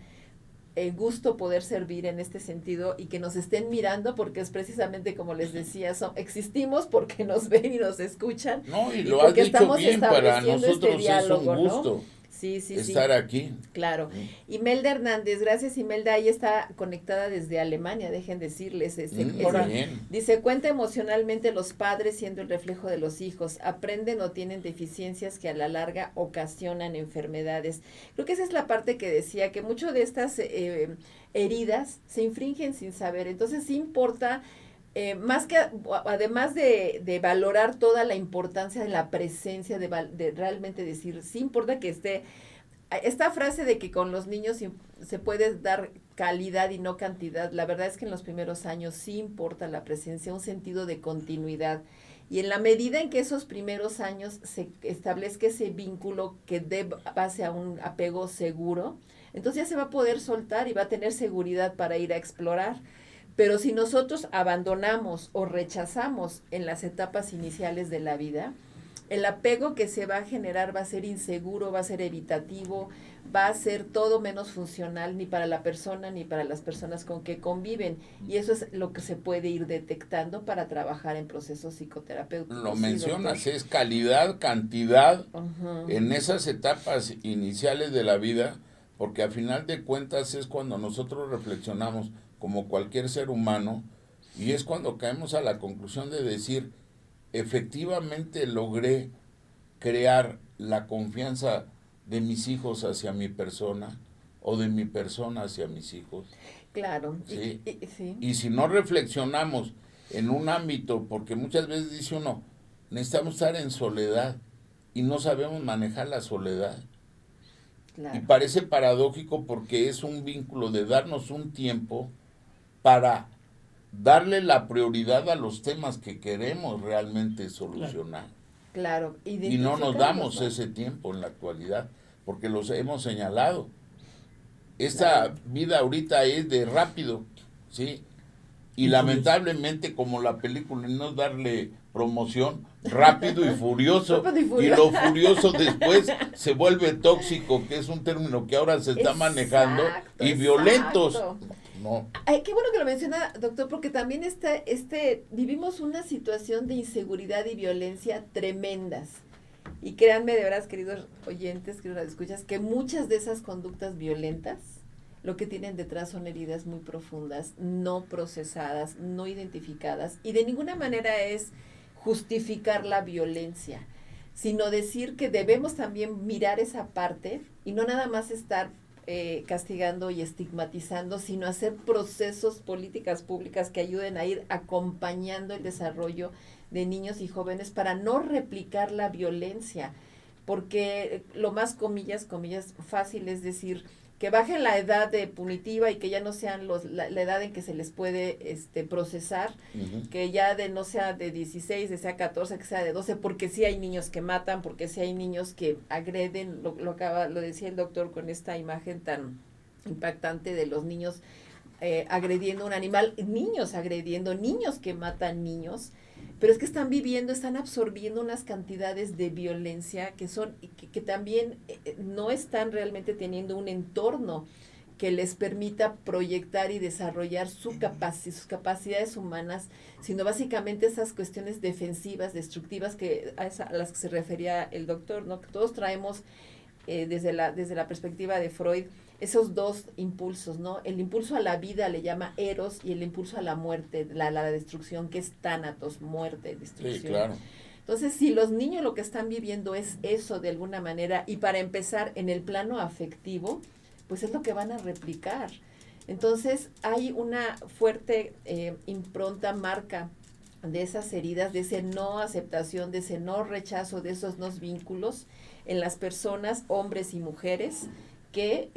gusto poder servir en este sentido y que nos estén mirando, porque es precisamente como les decía, existimos porque nos ven y nos escuchan. No, y lo has dicho bien, para nosotros diálogo, es un gusto. ¿No? Sí, estar aquí. Claro. Imelda Hernández, gracias Imelda, ahí está conectada desde Alemania, dejen decirles. Dice, cuenta emocionalmente los padres siendo el reflejo de los hijos, aprenden o tienen deficiencias que a la larga ocasionan enfermedades. Creo que esa es la parte que decía, que mucho de estas heridas se infringen sin saber, entonces sí importa. Más que, además de valorar toda la importancia de la presencia, de realmente decir, sí importa que esté, esta frase de que con los niños se puede dar calidad y no cantidad, la verdad es que en los primeros años sí importa la presencia, un sentido de continuidad. Y en la medida en que esos primeros años se establezca ese vínculo que dé base a un apego seguro, entonces ya se va a poder soltar y va a tener seguridad para ir a explorar. Pero si nosotros abandonamos o rechazamos en las etapas iniciales de la vida, el apego que se va a generar va a ser inseguro, va a ser evitativo, va a ser todo menos funcional ni para la persona ni para las personas con que conviven. Y eso es lo que se puede ir detectando para trabajar en procesos psicoterapéuticos. Lo Sí, mencionas, doctor. es calidad, cantidad Ujú. en esas etapas iniciales de la vida, porque a final de cuentas es cuando nosotros reflexionamos como cualquier ser humano y es cuando caemos a la conclusión de decir, efectivamente logré crear la confianza de mis hijos hacia mi persona o de mi persona hacia mis hijos. Claro. Sí. Sí. Y si no reflexionamos en un ámbito, porque muchas veces dice uno, necesitamos estar en soledad y no sabemos manejar la soledad. Claro. Y parece paradójico porque es un vínculo de darnos un tiempo para darle la prioridad a los temas que queremos realmente solucionar. Claro. Y no nos damos Identificarlos, ¿no? ese tiempo en la actualidad, porque los hemos señalado. Esta Claro. vida ahorita es de rápido, ¿sí? Y lamentablemente, como la película, no darle promoción, rápido y furioso, Rápido y y furioso. lo furioso después se vuelve tóxico, que es un término que ahora se está manejando, y Exacto, violentos. exacto. No, Ay, qué bueno que lo menciona, doctor, porque también vivimos una situación de inseguridad y violencia tremendas. Y créanme, de veras, queridos oyentes, queridos escuchas, que muchas de esas conductas violentas lo que tienen detrás son heridas muy profundas, no procesadas, no identificadas, y de ninguna manera es justificar la violencia, sino decir que debemos también mirar esa parte y no nada más estar castigando y estigmatizando, sino hacer procesos, políticas públicas que ayuden a ir acompañando el desarrollo de niños y jóvenes para no replicar la violencia, porque lo más comillas fácil es decir que bajen la edad de punitiva y que ya no sean la edad en que se les puede procesar, que ya no sea de 16, que sea 14, que sea de 12, porque sí hay niños que matan, porque sí hay niños que agreden, lo decía el doctor con esta imagen tan impactante de los niños agrediendo un animal, niños agrediendo, niños que matan niños, pero es que están absorbiendo unas cantidades de violencia que también no están realmente teniendo un entorno que les permita proyectar y desarrollar sus capacidades humanas, sino básicamente esas cuestiones defensivas, destructivas a las que se refería el doctor, ¿no? Que todos traemos desde la perspectiva de Freud esos dos impulsos, ¿no? El impulso a la vida le llama eros y el impulso a la muerte, la destrucción, que es tánatos, muerte, destrucción. sí, claro. Entonces, si los niños lo que están viviendo es eso de alguna manera, y para empezar en el plano afectivo, pues es lo que van a replicar. Entonces, hay una fuerte impronta, marca de esas heridas, de ese no aceptación, de ese no rechazo, de esos no vínculos en las personas, hombres y mujeres, que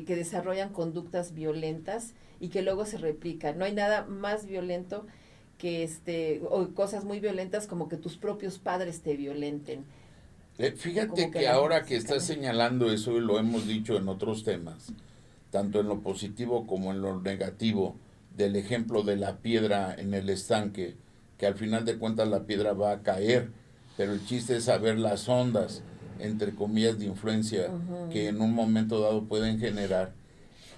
desarrollan conductas violentas y que luego se replican. No hay nada más violento que o cosas muy violentas como que tus propios padres te violenten. Fíjate que ahora que estás señalando eso, y lo hemos dicho en otros temas, tanto en lo positivo como en lo negativo, del ejemplo de la piedra en el estanque, que al final de cuentas la piedra va a caer, pero el chiste es saber las ondas, entre comillas, de influencia que en un momento dado pueden generar,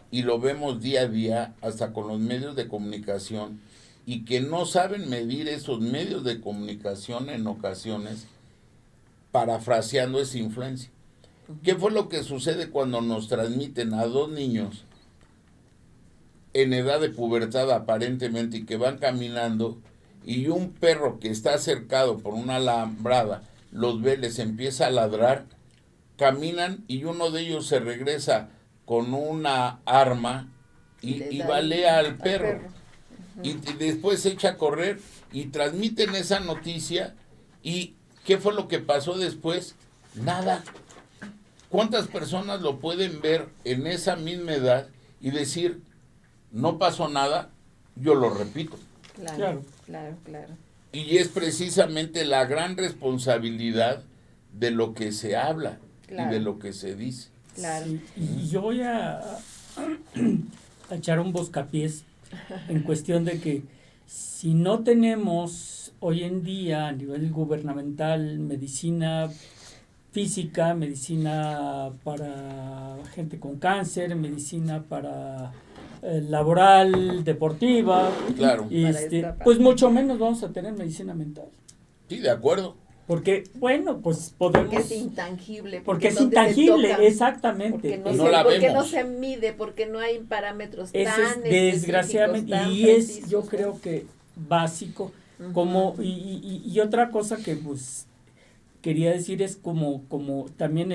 y lo vemos día a día hasta con los medios de comunicación, y que no saben medir esos medios de comunicación en ocasiones, parafraseando esa influencia. ¿Qué fue lo que sucede cuando nos transmiten a dos niños en edad de pubertad aparentemente y que van caminando, y un perro que está cercado por una alambrada los ve, les empieza a ladrar, caminan y uno de ellos se regresa con una arma y balea al perro. Y después se echa a correr y transmiten esa noticia? ¿Y qué fue lo que pasó después? Nada. ¿Cuántas personas lo pueden ver en esa misma edad y decir, no pasó nada? Yo lo repito. Claro. Y es precisamente la gran responsabilidad de lo que se habla y de lo que se dice. Claro. Sí, y yo voy a echar un buscapiés en cuestión de que si no tenemos hoy en día a nivel gubernamental, medicina física, medicina para gente con cáncer, medicina para laboral, deportiva, Claro. pues mucho menos vamos a tener medicina mental. Sí, de acuerdo. Porque, bueno, pues podemos... Porque es intangible. Porque es donde se intangible, toca, exactamente. porque no se mide, porque no hay parámetros tan es desgraciadamente, tan y es, precisos, yo ¿no? creo que básico, Ujú. como, y otra cosa que pues quería decir es como también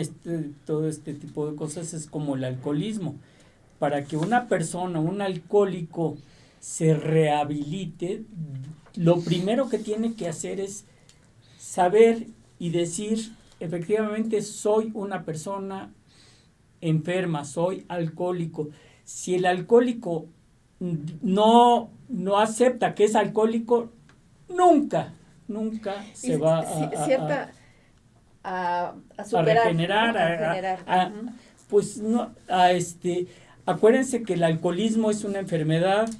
todo este tipo de cosas es como el alcoholismo. Para que una persona, un alcohólico, se rehabilite, lo primero que tiene que hacer es saber y decir, efectivamente soy una persona enferma, soy alcohólico. Si el alcohólico no acepta que es alcohólico, nunca se va a superar, a regenerar, ¿no? A regenerar. Uh-huh. Pues no, acuérdense que el alcoholismo es una enfermedad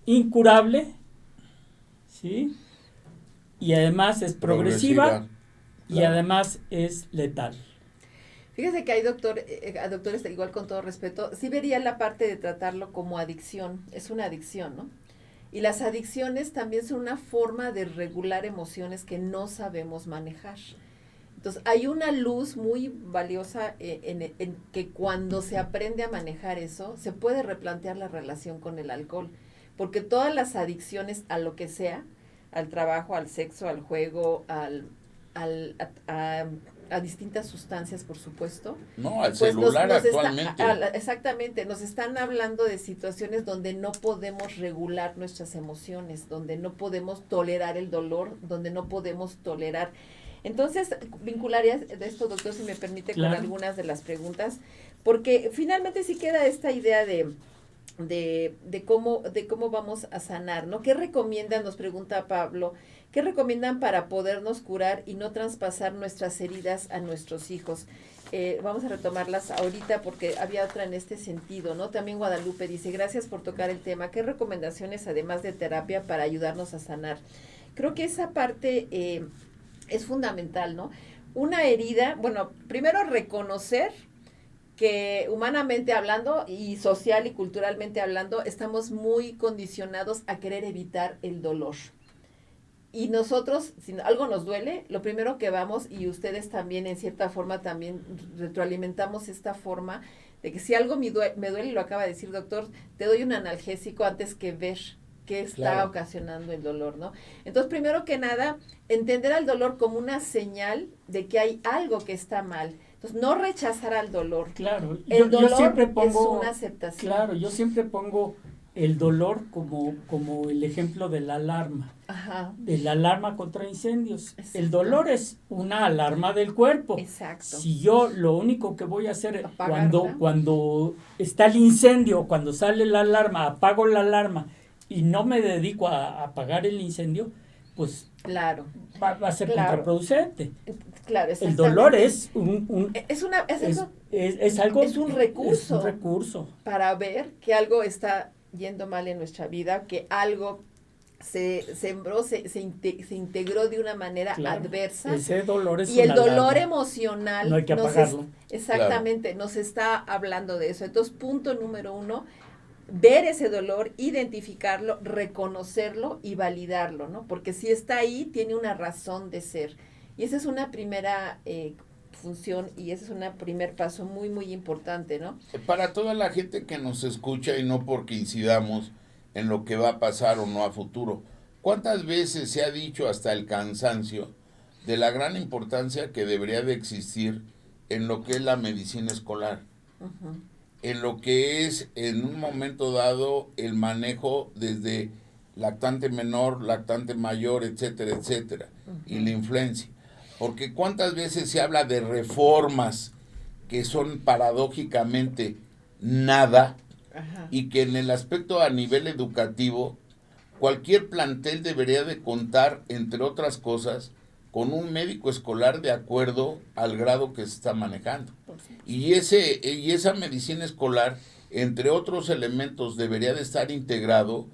incurable, ¿sí? Y además es progresiva. Y claro. además es letal. Fíjese que hay doctores, igual con todo respeto, sí vería la parte de tratarlo como adicción, es una adicción, ¿no? Y las adicciones también son una forma de regular emociones que no sabemos manejar. Entonces, hay una luz muy valiosa en que cuando se aprende a manejar eso, se puede replantear la relación con el alcohol, porque todas las adicciones a lo que sea, al trabajo, al sexo, al juego, a distintas sustancias, por supuesto. No, al pues celular actualmente. Exactamente, nos están hablando de situaciones donde no podemos regular nuestras emociones, donde no podemos tolerar el dolor, donde no podemos tolerar. Entonces, vincularía de esto, doctor, si me permite, claro, con algunas de las preguntas, porque finalmente sí queda esta idea de cómo vamos a sanar, ¿no? ¿Qué recomiendan? Nos pregunta Pablo. ¿Qué recomiendan para podernos curar y no traspasar nuestras heridas a nuestros hijos? Vamos a retomarlas ahorita porque había otra en este sentido, ¿no? También Guadalupe dice, gracias por tocar el tema. ¿Qué recomendaciones, además de terapia, para ayudarnos a sanar? Creo que esa parte es fundamental, ¿no? Una herida, bueno, primero reconocer que humanamente hablando y social y culturalmente hablando, estamos muy condicionados a querer evitar el dolor. Y nosotros, si algo nos duele, lo primero que vamos, y ustedes también en cierta forma también retroalimentamos esta forma de que si algo me duele, lo acaba de decir doctor, te doy un analgésico antes que ver qué está ocasionando el dolor, ¿no? Entonces, primero que nada, entender al dolor como una señal de que hay algo que está mal. Entonces, no rechazar al dolor. Claro, el dolor yo siempre pongo, es una aceptación. Claro, yo siempre pongo el dolor como el ejemplo de la alarma. Ajá. De la alarma contra incendios. Exacto. El dolor es una alarma del cuerpo. Exacto. Si yo lo único que voy a hacer apagarla, cuando está el incendio, cuando sale la alarma, apago la alarma y no me dedico a apagar el incendio, pues claro, va a ser contraproducente. Claro, el dolor es algo, es un recurso. Es un recurso para ver que algo está yendo mal en nuestra vida, que algo se sembró, se integró de una manera adversa. Ese dolor es y el dolor alarma emocional no hay que apagarlo. Exactamente, nos está hablando de eso. Entonces, punto número 1, ver ese dolor, identificarlo, reconocerlo y validarlo, ¿no? Porque si está ahí, tiene una razón de ser. Y esa es una primera función y ese es un primer paso muy, muy importante, ¿no? Para toda la gente que nos escucha y no porque incidamos en lo que va a pasar o no a futuro, ¿cuántas veces se ha dicho hasta el cansancio de la gran importancia que debería de existir en lo que es la medicina escolar? Uh-huh. En lo que es en un momento dado el manejo desde lactante menor, lactante mayor, etcétera, etcétera, uh-huh, y la influencia. Porque cuántas veces se habla de reformas que son paradójicamente nada, ajá, y que en el aspecto a nivel educativo cualquier plantel debería de contar, entre otras cosas, con un médico escolar de acuerdo al grado que se está manejando. Y esa medicina escolar, entre otros elementos, debería de estar integrado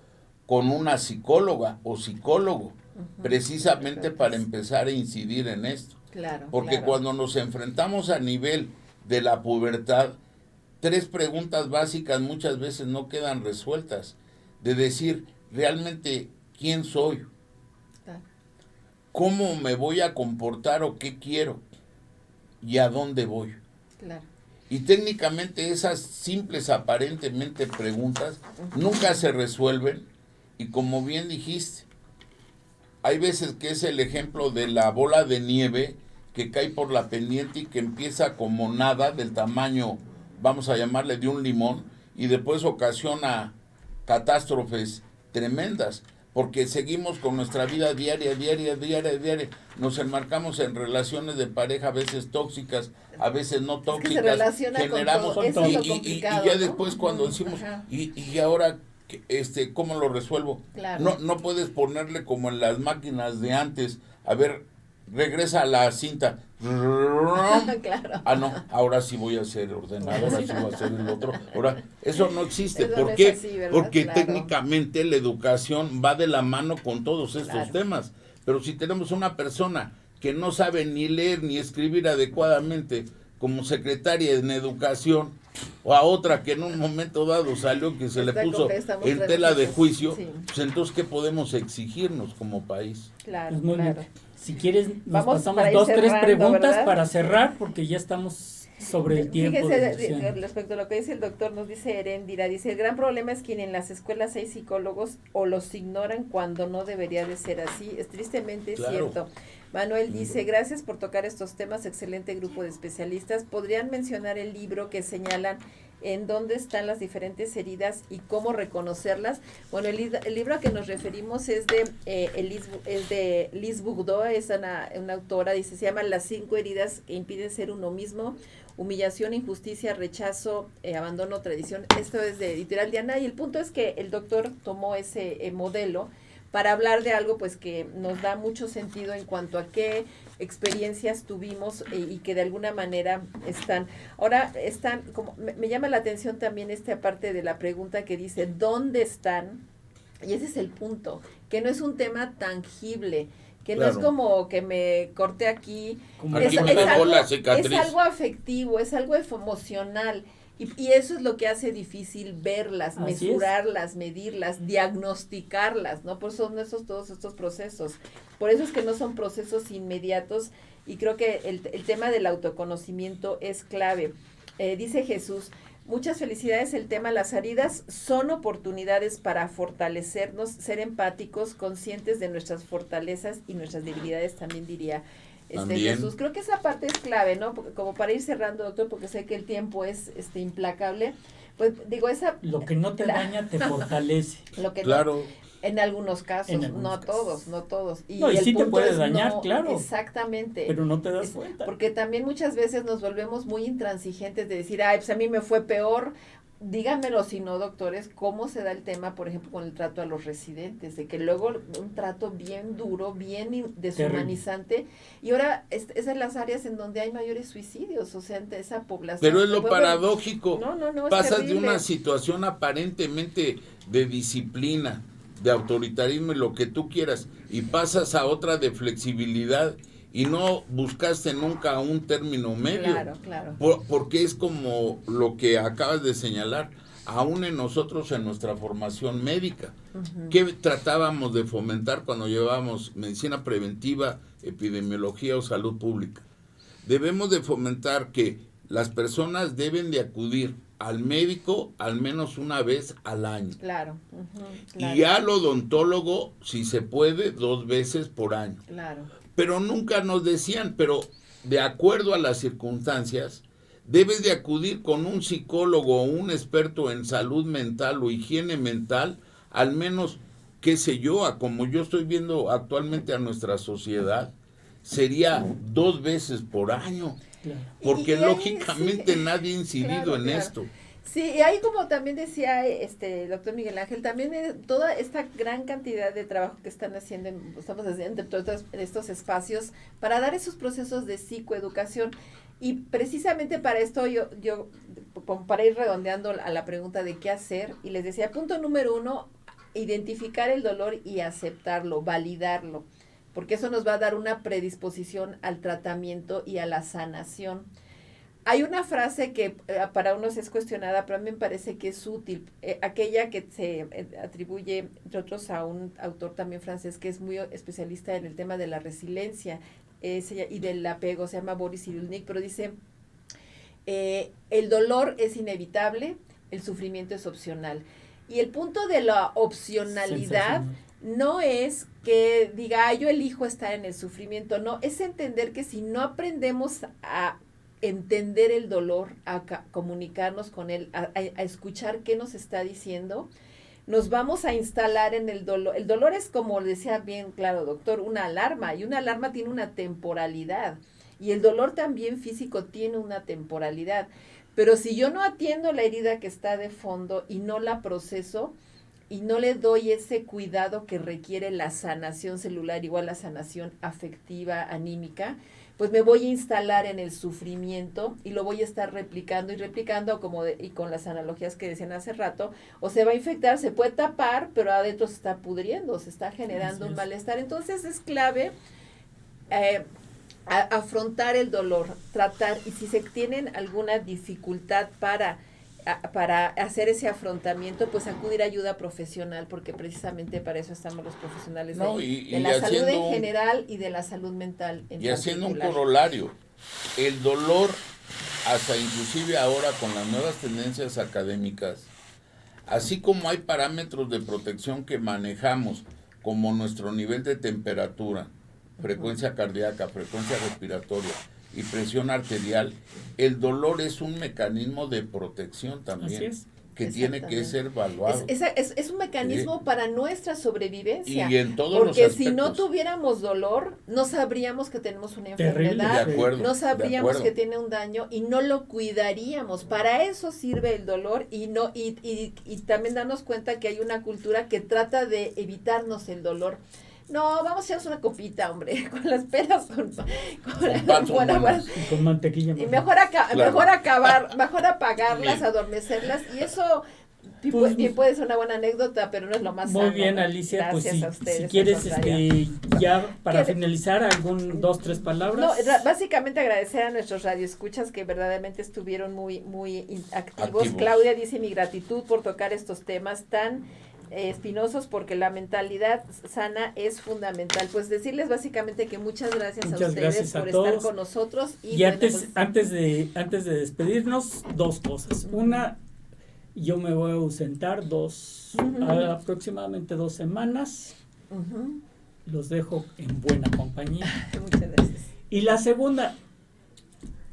con una psicóloga o psicólogo, precisamente para empezar a incidir en esto. Claro. Porque claro. cuando nos enfrentamos a nivel de la pubertad, 3 preguntas básicas muchas veces no quedan resueltas. De decir, realmente, ¿quién soy? Claro. ¿Cómo me voy a comportar o qué quiero? ¿Y a dónde voy? Claro. Y técnicamente esas simples aparentemente preguntas nunca se resuelven. Y como bien dijiste, hay veces que es el ejemplo de la bola de nieve que cae por la pendiente y que empieza como nada del tamaño, vamos a llamarle, de un limón, y después ocasiona catástrofes tremendas, porque seguimos con nuestra vida diaria, nos enmarcamos en relaciones de pareja, a veces tóxicas, a veces no tóxicas, se relaciona generamos, con todo, eso es lo y complicado, ya ¿no? después cuando decimos, y ahora, ¿cómo lo resuelvo? Claro. No puedes ponerle como en las máquinas de antes, a ver, regresa a la cinta. Claro. Ah, no, ahora sí voy a ser ordenado, ahora sí voy a ser el otro. Ahora, eso no existe. Eso ¿Por no es qué? así, ¿verdad? Porque Claro. técnicamente la educación va de la mano con todos estos Claro. temas. Pero si tenemos una persona que no sabe ni leer ni escribir adecuadamente como secretaria en educación, o a otra que en un momento dado salió que se le puso en tela de juicio, sí. pues entonces, ¿qué podemos exigirnos como país? Claro, Pues muy claro. bien. Si quieres, nos Vamos pasamos para ir 2, 3 cerrando, preguntas ¿verdad? para cerrar, porque ya estamos sobre el tiempo. Fíjese, respecto a lo que dice el doctor, nos dice Heréndira, dice, el gran problema es que en las escuelas hay psicólogos o los ignoran cuando no debería de ser así. Es tristemente cierto. Manuel dice, gracias por tocar estos temas, excelente grupo de especialistas. ¿Podrían mencionar el libro que señalan en dónde están las diferentes heridas y cómo reconocerlas? Bueno, el libro a que nos referimos es de Liz Bourdeau, es una autora, dice, se llama Las 5 heridas que impiden ser uno mismo: humillación, injusticia, rechazo, abandono, tradición. Esto es de Editorial Diana, y el punto es que el doctor tomó ese modelo para hablar de algo pues que nos da mucho sentido en cuanto a qué experiencias tuvimos y que de alguna manera están, como me llama la atención también esta parte de la pregunta que dice, ¿dónde están? Y ese es el punto, que no es un tema tangible, que no es como que me corté aquí, es algo afectivo, es algo emocional. Y eso es lo que hace difícil verlas, mesurarlas, medirlas, diagnosticarlas, ¿no? Por eso son todos estos procesos. Por eso es que no son procesos inmediatos, y creo que el tema del autoconocimiento es clave. Dice Jesús, muchas felicidades. El tema, las heridas son oportunidades para fortalecernos, ser empáticos, conscientes de nuestras fortalezas y nuestras debilidades, también diría Jesús. Creo que esa parte es clave, ¿no? Porque, como para ir cerrando, doctor, porque sé que el tiempo es implacable. Pues digo, lo que no te daña te fortalece. Lo que claro. En algunos casos, no todos. Y sí te puede dañar, claro. Exactamente. Pero no te das cuenta. Porque también muchas veces nos volvemos muy intransigentes de decir, ay, pues a mí me fue peor. Díganmelo, si no, doctores, cómo se da el tema, por ejemplo, con el trato a los residentes, de que luego un trato bien duro, bien deshumanizante, y ahora es en las áreas en donde hay mayores suicidios, o sea, entre esa población. Pero es lo paradójico, no, pasas de una situación aparentemente de disciplina, de autoritarismo y lo que tú quieras, y pasas a otra de flexibilidad, y no buscaste nunca un término medio. Claro. Porque es como lo que acabas de señalar, aún en nosotros, en nuestra formación médica. ¿Qué tratábamos de fomentar cuando llevábamos medicina preventiva, epidemiología o salud pública? Debemos de fomentar que las personas deben de acudir al médico al menos una vez al año. Claro. Y al odontólogo, si se puede, 2 veces por año. Claro. Pero nunca nos decían, pero de acuerdo a las circunstancias, debes de acudir con un psicólogo o un experto en salud mental o higiene mental, al menos, qué sé yo, a como yo estoy viendo actualmente a nuestra sociedad, sería 2 veces por año, porque lógicamente nadie ha incidido en esto. Sí, y ahí, como también decía el doctor Miguel Ángel, también toda esta gran cantidad de trabajo que estamos haciendo en estos espacios para dar esos procesos de psicoeducación. Y precisamente para esto yo para ir redondeando a la pregunta de qué hacer, y les decía, punto número 1, identificar el dolor y aceptarlo, validarlo, porque eso nos va a dar una predisposición al tratamiento y a la sanación. Hay una frase que para unos es cuestionada, pero a mí me parece que es útil, aquella que se atribuye, entre otros, a un autor también francés que es muy especialista en el tema de la resiliencia y del apego, se llama Boris Cyrulnik, pero dice, el dolor es inevitable, el sufrimiento es opcional. Y el punto de la opcionalidad no es que diga, yo elijo estar en el sufrimiento, no, es entender que si no aprendemos a entender el dolor, a comunicarnos con él, a escuchar qué nos está diciendo, nos vamos a instalar en el dolor. El dolor es, como decía bien claro, doctor, una alarma, y una alarma tiene una temporalidad, y el dolor también físico tiene una temporalidad. Pero si yo no atiendo la herida que está de fondo y no la proceso y no le doy ese cuidado que requiere la sanación celular, igual la sanación afectiva, anímica, pues me voy a instalar en el sufrimiento y lo voy a estar replicando y replicando, y con las analogías que decían hace rato, o se va a infectar, se puede tapar, pero adentro se está pudriendo, se está generando un malestar. Entonces es clave afrontar el dolor, tratar, y si se tienen alguna dificultad para hacer ese afrontamiento, pues acudir a ayuda profesional, porque precisamente para eso estamos los profesionales de la salud en general y de la salud mental en particular. Haciendo un corolario, el dolor, hasta inclusive ahora con las nuevas tendencias académicas, así como hay parámetros de protección que manejamos, como nuestro nivel de temperatura, frecuencia cardíaca, frecuencia respiratoria y presión arterial, el dolor es un mecanismo de protección también, que tiene que ser evaluado. Es un mecanismo para nuestra sobrevivencia. Y en todos porque los aspectos. Si no tuviéramos dolor, no sabríamos que tenemos una enfermedad, no sabríamos que tiene un daño y no lo cuidaríamos. Para eso sirve el dolor y también darnos cuenta que hay una cultura que trata de evitarnos el dolor. No, vamos a echarnos una copita, hombre, con las peras, con mantequilla. Y mejor apagarlas, adormecerlas, y eso bien puede ser una buena anécdota, pero no es lo más muy sano. Muy bien, Alicia, gracias pues a ustedes, si quieres ya para finalizar, 2-3 palabras. No, básicamente agradecer a nuestros radioescuchas que verdaderamente estuvieron muy activos. Claudia dice, mi gratitud por tocar estos temas tan espinosos, porque la mentalidad sana es fundamental. Pues decirles básicamente que muchas gracias a ustedes por estar con nosotros. Y antes de despedirnos, 2 cosas. Una, yo me voy a ausentar aproximadamente 2 semanas. Los dejo en buena compañía. Muchas gracias. Y la segunda,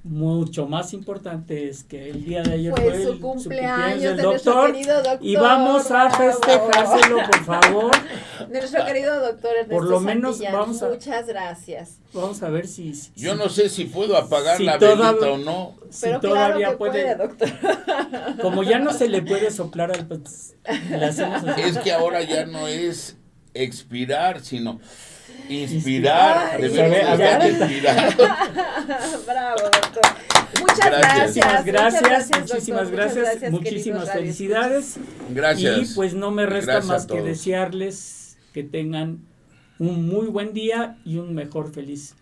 mucho más importante, es que el día de ayer fue su cumpleaños del doctor, y vamos a festejárselo, por favor. Nuestro querido doctor Ernesto por lo menos Santillán, muchas gracias. Vamos a ver si yo no sé si puedo apagar la velita o no. Pero todavía claro que puede, doctor. Como ya no se le puede soplar al le hacemos así. Es que ahora ya no es expirar, sino inspirar. Inspirar. Bravo, doctor. Muchas gracias. Muchísimas gracias. Muchísimas felicidades. Gracias. Y pues no me resta más que desearles que tengan un muy buen día y un mejor feliz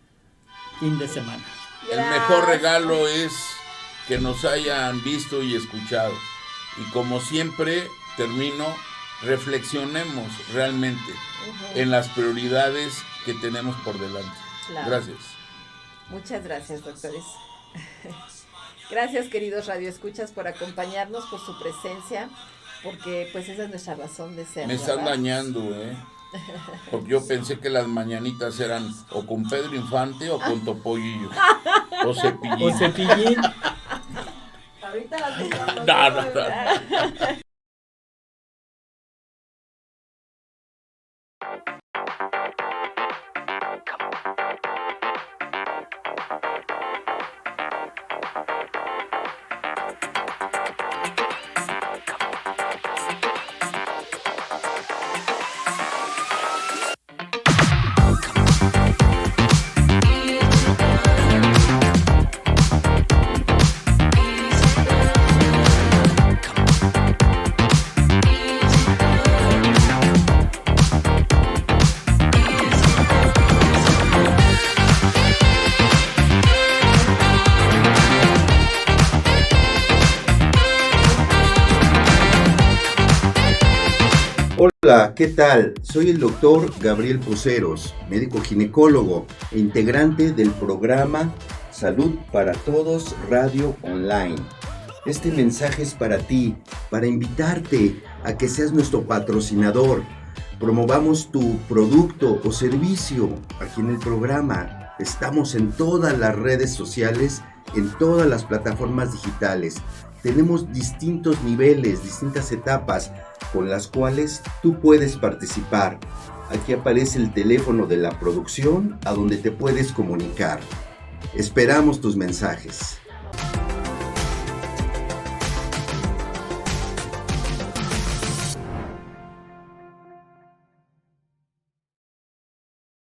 fin de semana. El mejor regalo es que nos hayan visto y escuchado. Y como siempre termino, reflexionemos realmente en las prioridades que tenemos por delante. Claro. Gracias. Muchas gracias, doctores. Gracias, queridos radioescuchas, por acompañarnos, por su presencia, porque pues esa es nuestra razón de ser. Me están dañando, porque yo pensé que las mañanitas eran o con Pedro Infante o con Topollillo o Cepillín. Ahorita las no. Hola, ¿qué tal? Soy el doctor Gabriel Poceros, médico ginecólogo e integrante del programa Salud para Todos Radio Online. Este mensaje es para ti, para invitarte a que seas nuestro patrocinador. Promovamos tu producto o servicio aquí en el programa. Estamos en todas las redes sociales, en todas las plataformas digitales. Tenemos distintos niveles, distintas etapas con las cuales tú puedes participar. Aquí aparece el teléfono de la producción a donde te puedes comunicar. Esperamos tus mensajes.